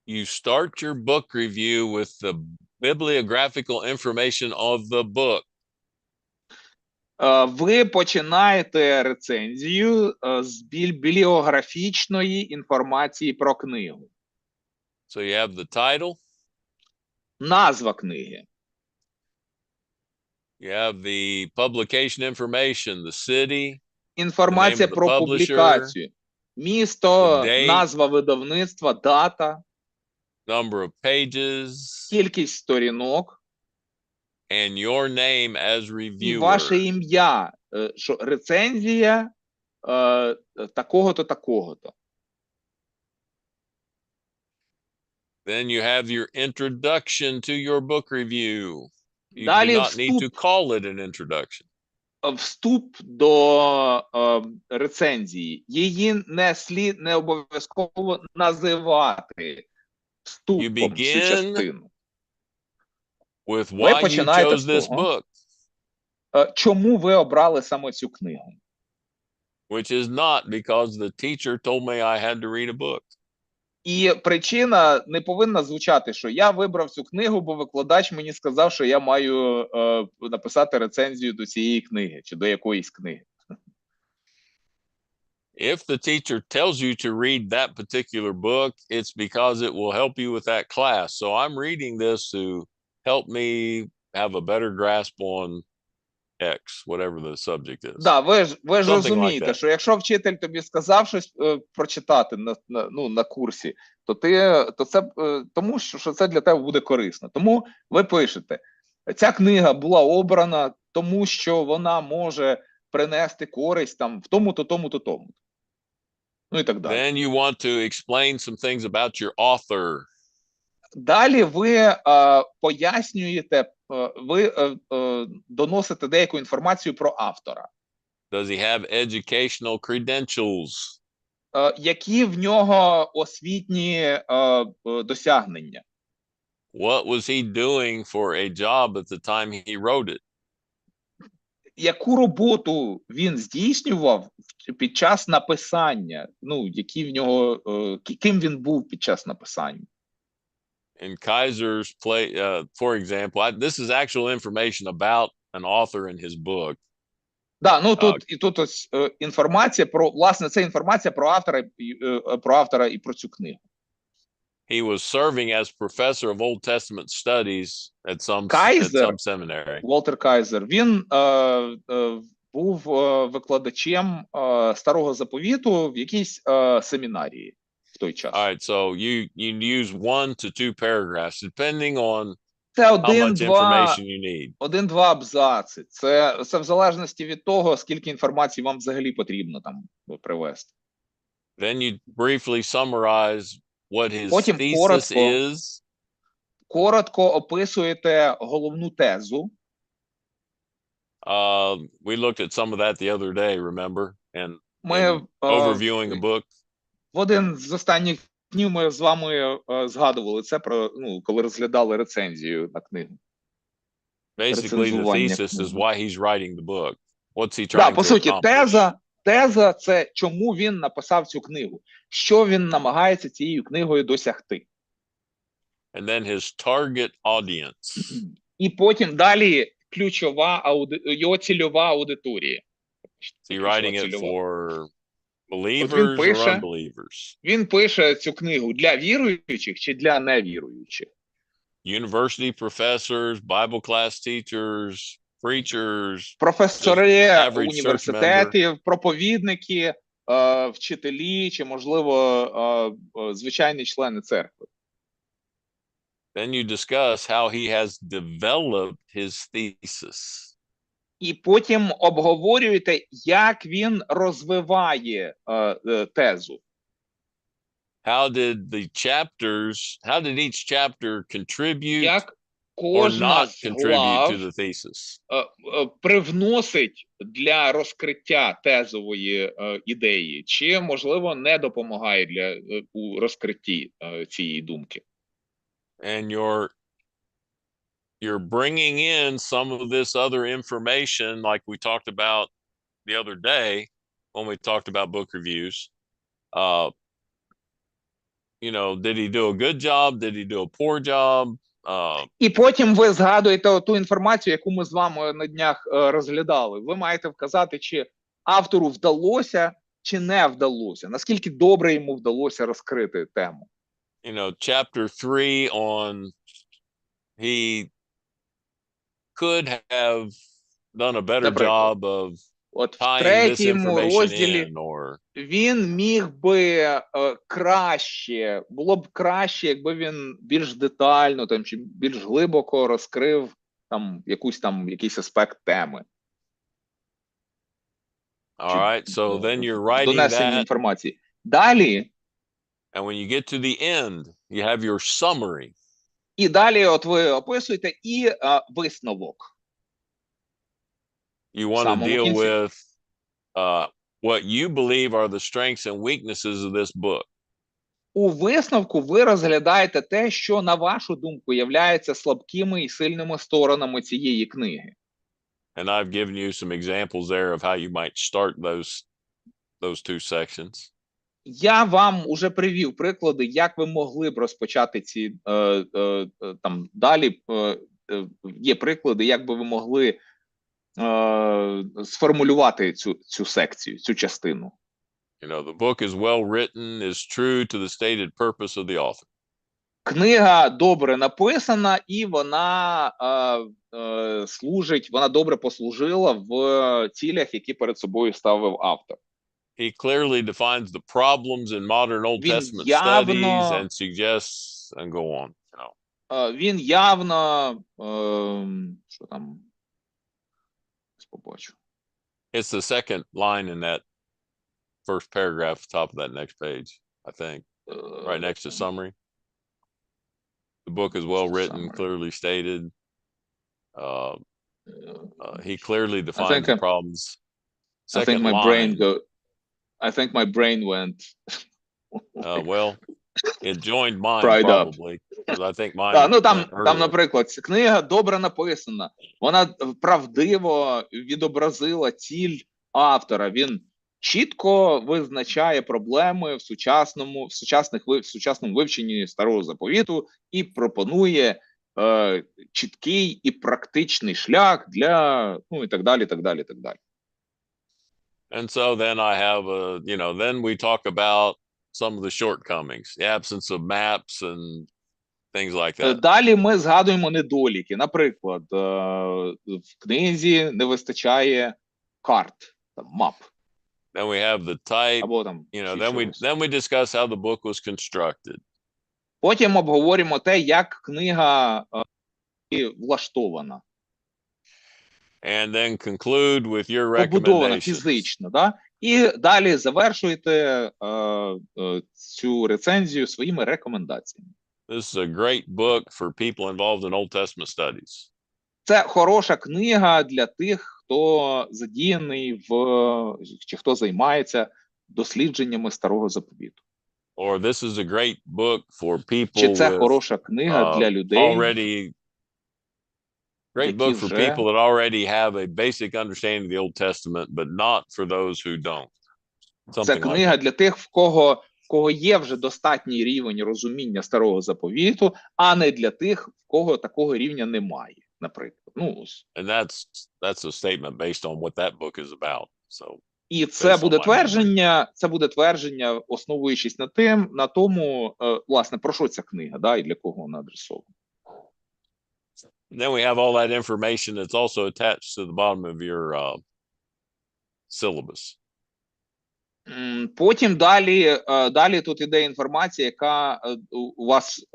you start your book review with the bibliographical information of the book. Ви починаєте рецензію з бібліографічної інформації про книгу. So you have the title, Назва книги. you have the publication information, the city, Інформація the name of the про publisher, публікацію. Місто, the date, назва видавництва, дата, number of pages, кількість сторінок and your name as і ваше reviewer. ім'я, що рецензія такого-то, такого-то. Then you have your introduction to your book review. You do Далі not need to call it an introduction. вступ до рецензії. Її не обов'язково називати вступом, цю begin частину. With Ви why you починаєте chose з this того, book, чому ви обрали саме цю книгу. which is not because the teacher told me I had to read a book. І причина не повинна звучати, що я вибрав цю книгу, бо викладач мені сказав, що я маю написати рецензію до цієї книги, чи до якоїсь книги. If the teacher tells you to read that particular book, it's because it will help you with that class. So I'm reading this to help me have a better grasp on X, whatever the subject is. Да, ви ж Something розумієте, like that. що якщо вчитель тобі сказав щось прочитати на курсі, то це тому, що це для тебе буде корисно. Тому ви пишете, ця книга була обрана, тому що вона може принести користь там в тому-то, тому-то, тому-то. І так далі. Then you want to explain some things about your author. Далі ви пояснюєте, ви доносите деяку інформацію про автора. Does he have educational credentials? Які в нього освітні досягнення? What was he doing for a job at the time he wrote it? Яку роботу він здійснював під час написання? Які в нього, ким він був під час написання? In Kaiser's play, for example, this is actual information about an author and his book. Да, тут ось інформація про, власне, це інформація про автора і про цю книгу. He was serving as professor of Old Testament studies at some seminary. Волтер Кайзер, він був викладачем Старого Заповіту в якійсь семінарії в той час. All right, so you use 1 to 2 paragraphs depending on Це how much information you need. 1-2 абзаци. Це в залежності від того, скільки інформації вам взагалі потрібно там привести. Then you briefly summarize what his Потім thesis is. Коротко описуєте головну тезу. We looked at some of that the other day, remember? And Ми overviewing a book. В один з останніх днів ми з вами згадували це про, коли розглядали рецензію на книгу. Basically, the thesis is why he's writing the book. What's he trying Да, по to суті, accomplish? теза – це чому він написав цю книгу, що він намагається цією книгою досягти. And then his target audience. І потім далі його цільова аудиторія. Is he writing it Цільова. for От believers or unbelievers? він пише цю книгу для віруючих чи для невіруючих? University professors, Bible class teachers, preachers, Професори average church університетів, проповідники, вчителі чи, можливо, звичайні члени церкви. Then you discuss how he has developed his thesis. І потім обговорюєте, як він розвиває тезу. How did each chapter contribute Як or кожна not з contribute to глав the thesis? привносить для розкриття тезової ідеї, чи, можливо, не допомагає у розкритті цієї думки. And you're bringing in some of this other information, like we talked about the other day when we talked about book reviews. Did he do a good job? Did he do a poor job? І потім ви згадуєте ту інформацію, яку ми з вами на днях розглядали. Ви маєте вказати, чи автору вдалося, чи не вдалося. Наскільки добре йому вдалося розкрити тему. Chapter 3 on he could have done a better job of От в tying this третьому information розділі in, or він міг би краще, було б краще, якби він більш детально там, чи більш глибоко розкрив якийсь аспект теми. all right, so then you're writing Донесення that, інформації. Далі, and when you get to the end, you have your summary. і далі от ви описуєте і висновок. You want to Самому deal кінці. with what you believe are the strengths and weaknesses of this book. У висновку ви розглядаєте те, що, на вашу думку, являється слабкими і сильними сторонами цієї книги. And I've given you some examples there of how you might start those two sections. Я вам уже привів приклади, як ви могли б розпочати ці там далі. Є приклади, як би ви могли сформулювати цю секцію, цю частину. The book is well written, is true to the stated purpose of the author. Книга добре написана, і вона вона добре послужила в цілях, які перед собою ставив автор. He clearly defines the problems in modern Old Він Testament явно- studies and suggests and go on. Він явно, що там, побачу. It's the second line in that first paragraph, top of that next page, I think, right next to summary. The book is well written, Summary. clearly stated. He clearly defines the problems. I think my brain went. Well, it joined mine Dried up. probably, because I think mine. Так, went там, earlier. наприклад, ця книга добре написана. Вона правдиво відобразила ціль автора. Він чітко визначає проблеми в сучасному вивченні Старого Заповіту і пропонує чіткий і практичний шлях для, і так далі, так далі, так далі. And so then I have then we talk about some of the shortcomings, the absence of maps and things like that. Далі ми згадуємо недоліки. Наприклад, в книзі не вистачає карт, мап. Then we have the type, Або там then we discuss how the book was constructed. Потім обговоримо те, як книга влаштована. And then conclude with your Побудована recommendations. фізично, да? І далі завершуєте цю рецензію своїми рекомендаціями. This is a great book for people involved in Old Testament studies. Це хороша книга для тих, хто задіяний чи хто займається дослідженнями Старого Заповіту. Or this is a great book for people Чи це with хороша книга для людей, already Great які book for вже people that already have a basic understanding of the Old Testament, but not for those who don't. це Something like книга that. для тих, в кого є вже достатній рівень розуміння старого заповіту, а не для тих, в кого такого рівня немає, наприклад. Ну, ось. And that's a statement based on what that book is about. So І це Based on буде my твердження, основуючись на тому, власне, про що ця книга, да, і для кого вона адресована. then we have all that information that's also attached to the bottom of your syllabus. Потім далі тут іде інформація, яка у вас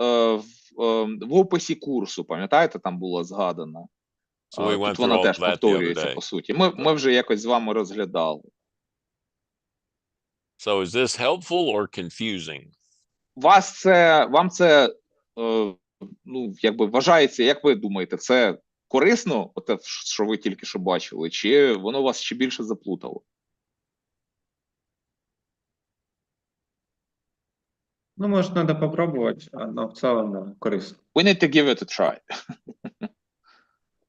в описі курсу, пам'ятаєте, там була згадана. So we went Тут through вона all теж that the other повторюється, day. по суті. Ми вже якось з вами розглядали. So is this helpful or confusing? Вам це, ну, якби вважається, як ви думаєте, це корисно, оте, що ви тільки що бачили, чи воно вас ще більше заплутало? Ну, може, треба попробувати, але в цілому корисно. We need to give it a try.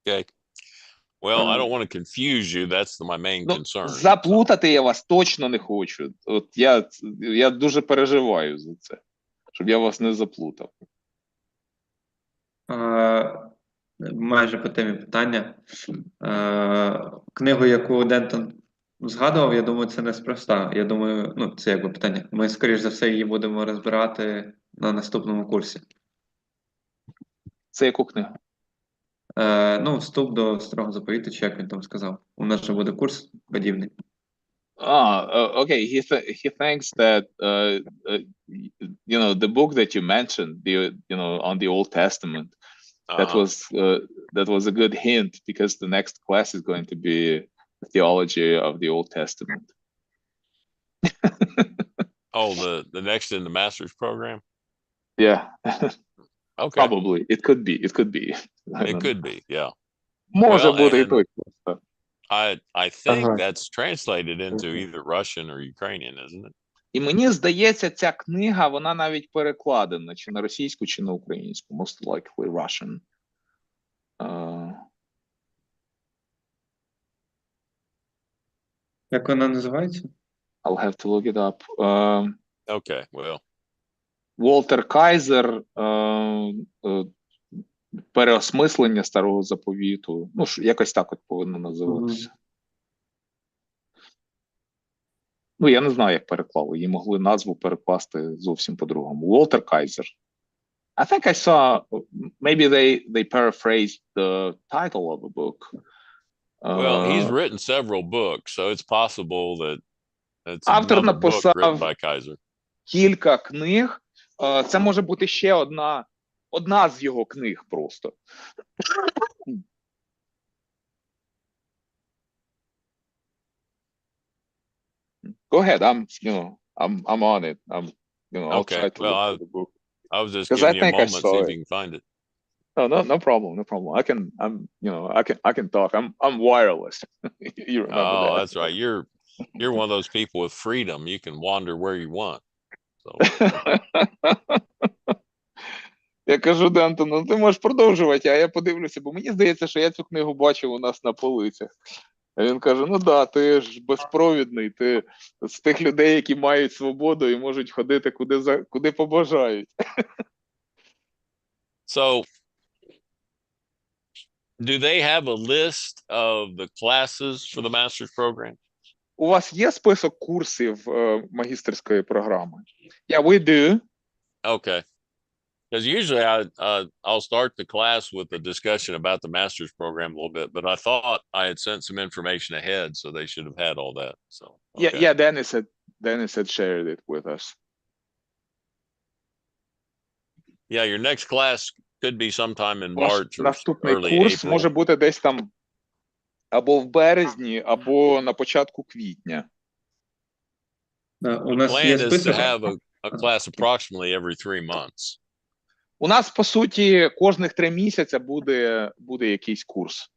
Okay. Well, I don't want to confuse you. That's my main Ну, concern. заплутати я вас точно не хочу. От я дуже переживаю за це, щоб я вас не заплутав. Майже по темі питання. Книгу, яку Дентон згадував, я думаю, це неспроста. Я думаю, ну, це якби питання. Ми, скоріш за все, її будемо розбирати на наступному курсі. Це яку книгу? Ну, вступ до Старого заповіту, чи як він там сказав. У нас же буде курс подібний. Okay. He thinks that the book that you mentioned, on the Old Testament, that was a good hint because the next class is going to be the theology of the Old Testament. Oh, the next in the master's program? Yeah. Okay. Probably. It could be. It could be, yeah. Може Well, бути і and точно. I think Ага. that's translated into either Russian or Ukrainian, isn't it? І мені здається, ця книга, вона навіть перекладена чи на російську, чи на українську. Most likely Russian. Як вона називається? I'll have to look it up. Okay, well, Волтер Кайзер, переосмислення старого заповіту. Ну, якось так от повинно називатися. Ну, я не знаю, як переклали. Її могли назву перекласти зовсім по-другому. Волтер Кайзер. I think I saw, maybe they paraphrased the title of a book. well, he's written several books, so it's possible that it's Автор another book написав written by Kaiser. кілька книг. Це може бути ще одна з його книг просто. Go ahead. I'm on it. I'll Okay, try to well, look for the book. I was just 'Cause giving I you a think I moment, saw see if it. you can find it. No problem. I can talk. I'm wireless. You remember Oh, that. that's right. You're one of those people with freedom. You can wander where you want. So Я кажу Дентону, ти можеш продовжувати, а я подивлюся, бо мені здається, що я цю книгу бачив у нас на полицях. А він каже, ну да, ти ж безпровідний, ти з тих людей, які мають свободу і можуть ходити куди побажають. So do they have a list of the classes for the master's program? У вас є список курсів магістерської програми? Yeah, we do. Okay. Because usually I'll start the class with a discussion about the master's program a little bit, but I thought I had sent some information ahead, so they should have had all that. So okay. Yeah, Dennis had shared it with us. Yeah, your next class could be sometime in March or Наступний early курс April. може бути десь там або в березні, або на початку квітня. У нас Plan є is to список. have a class approximately every 3 months. У нас, по суті, кожних 3 місяця буде якийсь курс.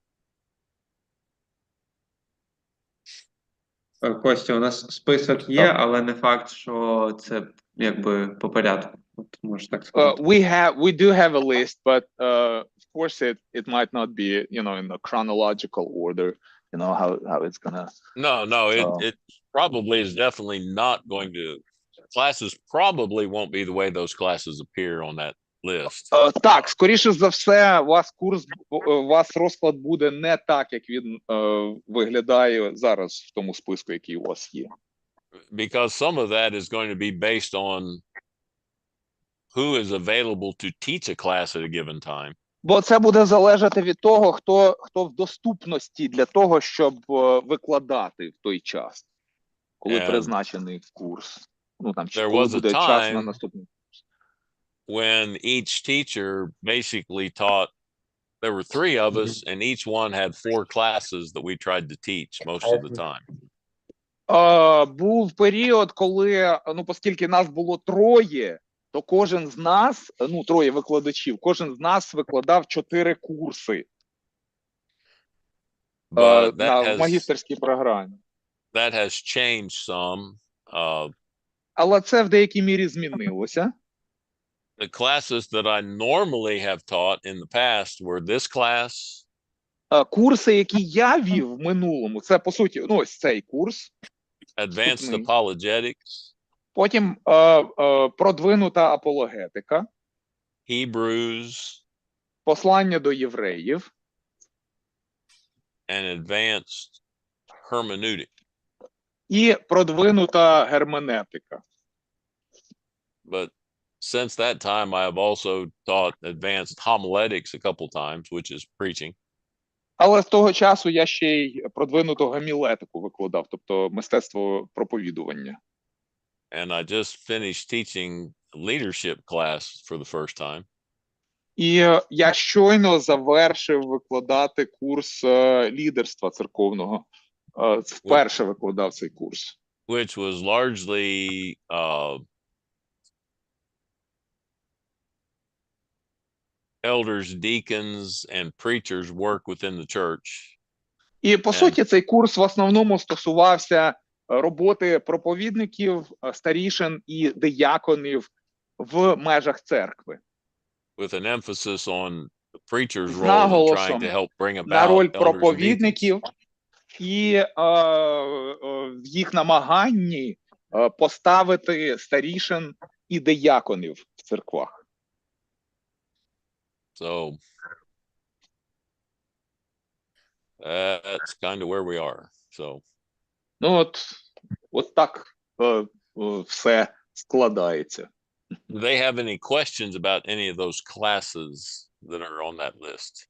Костя, у нас список є, але не факт, що це якби по порядку. От, можу так сказати. We do have a list, but of course it might not be, in a chronological order, how it's gonna. No, Oh. it probably is definitely not going to. Classes probably won't be the way those classes appear on that list. Так, скоріше за все, у вас розклад буде не так, як він виглядає зараз в тому списку, який у вас є. Because some of that is going to be based on who is available to teach a class at a given time. Бо це буде залежати від того, хто в доступності для того, щоб викладати в той час, коли And призначений курс. Ну там чи there коли was a буде час на time наступний. when each teacher basically taught, there were 3 of us, and each one had 4 classes that we tried to teach most of the time. Був період, коли, оскільки нас було 3, то кожен з нас, 3 викладачів, кожен з нас викладав 4 курси But в магістерській програмі. that has changed some. Але це в деякій мірі змінилося. The classes that I normally have taught in the past were this class, Курси, які я вів в минулому, це, по суті, ось цей курс. Advanced Вступний. Apologetics, Потім продвинута апологетика, Hebrews, послання до євреїв and Advanced Hermeneutic. і продвинута герменевтика. But since that time, I have also taught Advanced Homiletics a couple times, which is preaching. Але з того часу я ще й продвинуту гомілетику викладав, тобто мистецтво проповідування. And I just finished teaching leadership class for the first time. І я щойно завершив викладати курс лідерства церковного. Вперше викладав цей курс. Which was largely elders, deacons, and preachers work within the church. І, по суті, цей курс в основному стосувався роботи проповідників, старішин і дияконів в межах церкви. With an emphasis on the preacher's З role in наголосом trying to help bring about на роль elders and deacons. проповідників і в їх намаганні поставити старішин і дияконів в церквах. So that's kind of where we are. So От так все складається. do they have any questions about any of those classes that are on that list?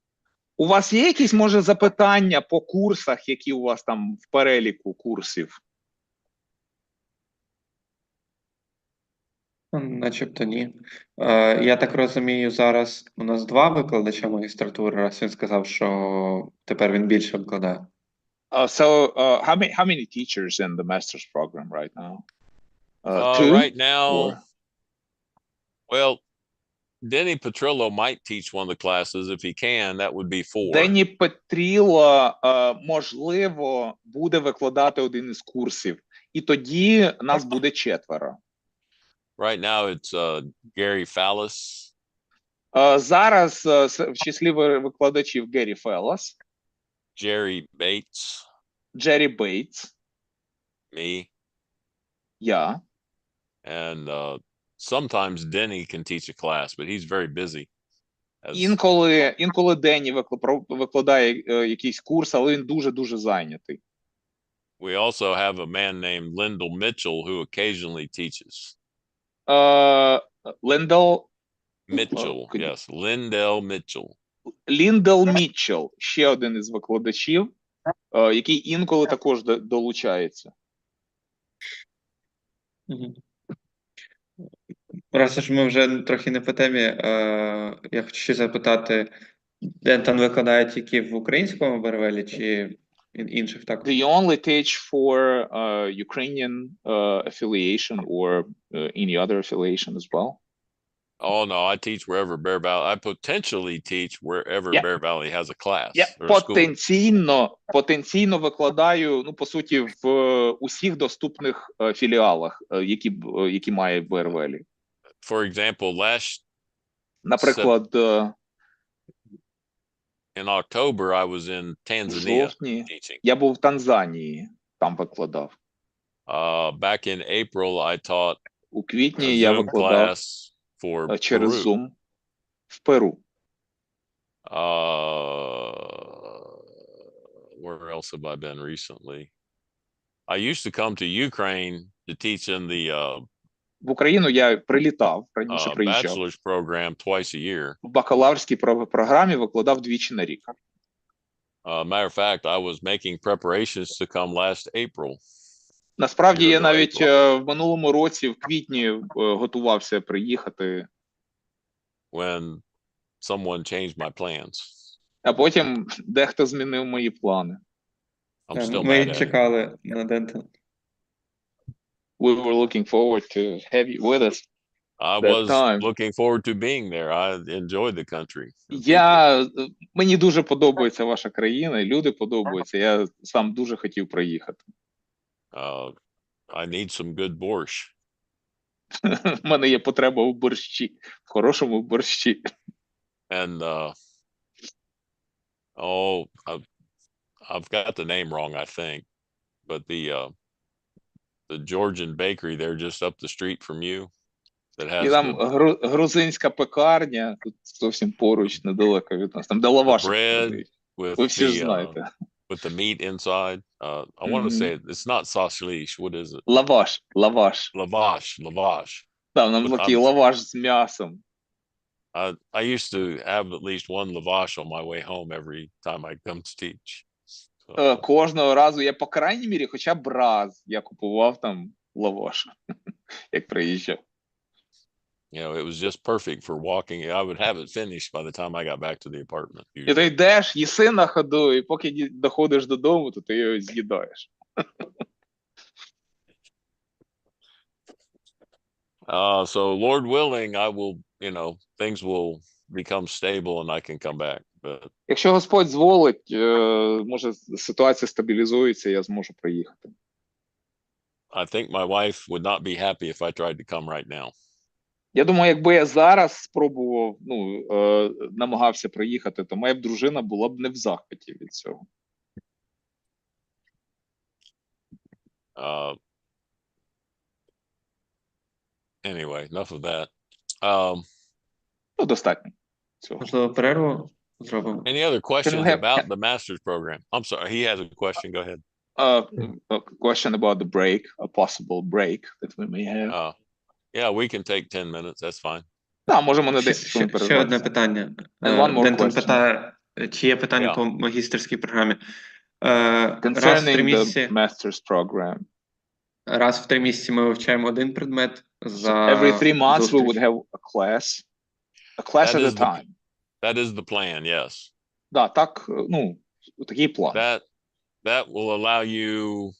У вас є якісь, може, запитання по курсах, які у вас там в переліку курсів? Начебто ні. Я так розумію, зараз у нас 2 викладача магістратури, раз він сказав, що тепер він більше викладає. How many teachers in the master's program right now? 2? Right now, Or- well, Denny Petrillo might teach one of the classes. If he can, that would be 4. Денні Петріло, можливо, буде викладати один із курсів. І тоді нас буде 4. Right now, it's Gary Fallis, Зараз в числі викладачів Гері Феллас, Jerry Bates, Джері Бейтс, me, я. and sometimes Denny can teach a class, but he's very busy. Інколи Денні викладає якийсь курс, але він дуже-дуже зайнятий. We also have a man named Lyndall Mitchell who occasionally teaches. Ліндел Mitchell, could you- yes, Lindell Mitchell. Ліндел Мітчелл, ще один із викладачів, який інколи також долучається. Мгм. Раз ж ми вже трохи не по темі, я хочу ще запитати, Дентон викладає тільки в українському Бервелі чи інших також? Do you only teach for Ukrainian affiliation or any other affiliation as well? Oh no, I teach wherever Bear Valley. I potentially teach wherever Yeah. Bear Valley has a class. Я or a school. потенційно викладаю, по суті, в усіх доступних філіалах, які має в Бервелі. for example, Наприклад, in October, I was in в Tanzania жовтні teaching. я був в Танзанії, там викладав. Back in April, I taught У a квітні я Zoom викладав class for через Peru. Zoom в Перу. Where else have I been recently? I used to come to Ukraine to teach in the В Україну я прилітав, раніше приїжджав. bachelor's program twice a year. В бакалаврській програмі викладав двічі на рік. Matter of fact, I was making preparations to come last April. Насправді, я До навіть April. в минулому році, в квітні, готувався приїхати, When someone changed my plans. а потім дехто змінив мої плани. I'm still Ми mad at it. чекали на Дентон. We were looking forward to have you with us. I that was time. looking forward to being there. I enjoyed the country. and people. Мені дуже подобається ваша країна, і люди подобаються. Я сам дуже хотів приїхати. I need some good borscht. У мене є потреба у борщі, в хорошому борщі. And I've got the name wrong, I think, but the Georgian bakery there just up the street from you that І has там the грузинська пекарня, тут зовсім поруч, недалеко від нас. Там де лавашик bread продають. with Ви всі ж the знаєте. with the meat inside. I want to Mhm. say it's not sausage. What is it? Лаваш. Lavash. Там нам От такий там- лаваш з м'ясом. I used to have at least one lavash on my way home every time I come to teach. So, Кожного разу я, по крайній мірі, хоча б раз я купував там лаваш, як приїжджав. it was just perfect for walking. I would have it finished by the time I got back to the apartment. І ти usually. йдеш, їси на ходу, і поки доходиш додому, то ти його з'їдаєш. So Lord willing, I will, things will become stable and I can come back. But Якщо Господь зволить, може ситуація стабілізується, я зможу приїхати. I think my wife would not be happy if I tried to come right now. Я думаю, якби я зараз спробував, намагався приїхати, то моя б дружина була б не в захваті від цього. Anyway, enough of that. Достатньо цього. Можливо, перерву зробимо? Any other questions have- about the master's program? I'm sorry, he has a question. Go ahead. A question about the break, a possible break that we may have. Yeah, we can take 10 minutes. That's fine. Так, можемо на 10 Ще хвилин одне перерватися. питання. And one more Дентон question. питає, чи є питання Yeah. по магістерській програмі. Раз в 3 Concerning місяці, the master's program. раз в 3 місяці ми вивчаємо один предмет за Every 3 months we зустріч. would have a class That at is a the- time. That is the plan. Yes. Да, так, такий план. That will allow you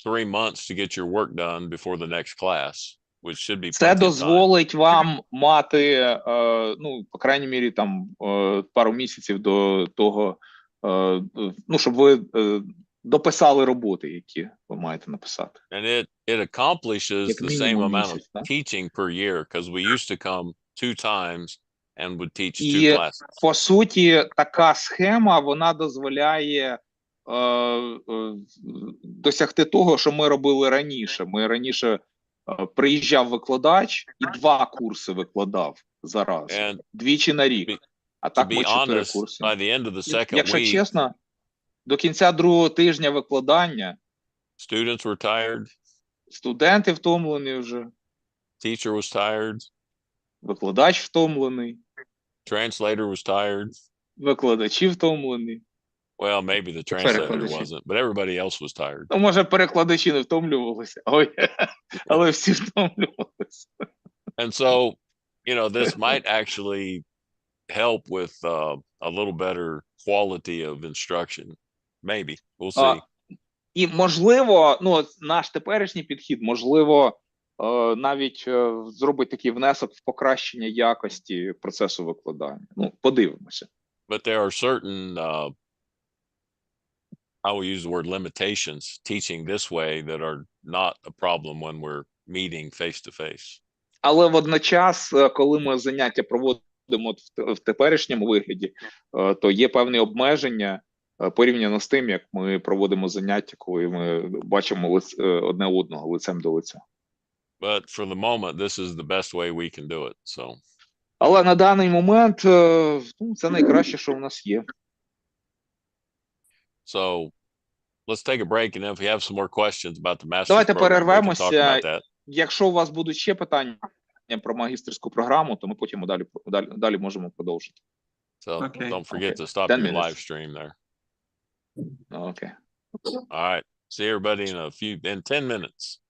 3 months to get your work done before the next class, which should be Це plenty of time. дозволить вам мати, по крайній мірі, там пару місяців до того, щоб ви дописали роботи, які ви маєте написати. And it accomplishes Як the same мінімум amount of місяць, да? teaching per year because we used to come 2 times and would teach 2 І, classes. по суті, така схема, вона дозволяє досягти того, що ми робили раніше. Ми раніше приїжджав викладач і 2 курси викладав зараз, And двічі на рік. А to так be ми 4 honest, курси. by the end of the second Якщо week, чесно, до кінця 2-го тижня викладання students were tired, студенти втомлені вже, teacher was tired, викладач втомлений, translator was tired. викладачі втомлені. Well, maybe the translator перекладачі. wasn't, but everybody else was tired. Ну, може, перекладачі не втомлювалися, але всі втомлювалися. And so, this might actually help with a little better quality of instruction. Maybe. We'll see. І, можливо, наш теперішній підхід, можливо, навіть зробить такий внесок в покращення якості процесу викладання. Подивимося. But there are certain, I will use the word limitations, teaching this way that are not a problem when we're meeting face to face. Але водночас, коли ми заняття проводимо в теперішньому вигляді, то є певні обмеження порівняно з тим, як ми проводимо заняття, коли ми бачимо одне одного лицем до лиця. But for the moment, this is the best way we can do it. So, Але на даний момент це найкраще, що в нас є. so let's take a break, and if we have some more questions about the master's Давайте program, we can talk перервемося. about that. Якщо у вас будуть ще питання про магістерську програму, то ми потім далі можемо продовжити. So Okay. don't forget to stop 10 your minutes. live stream there. Окей. All right. See everybody in 10 minutes.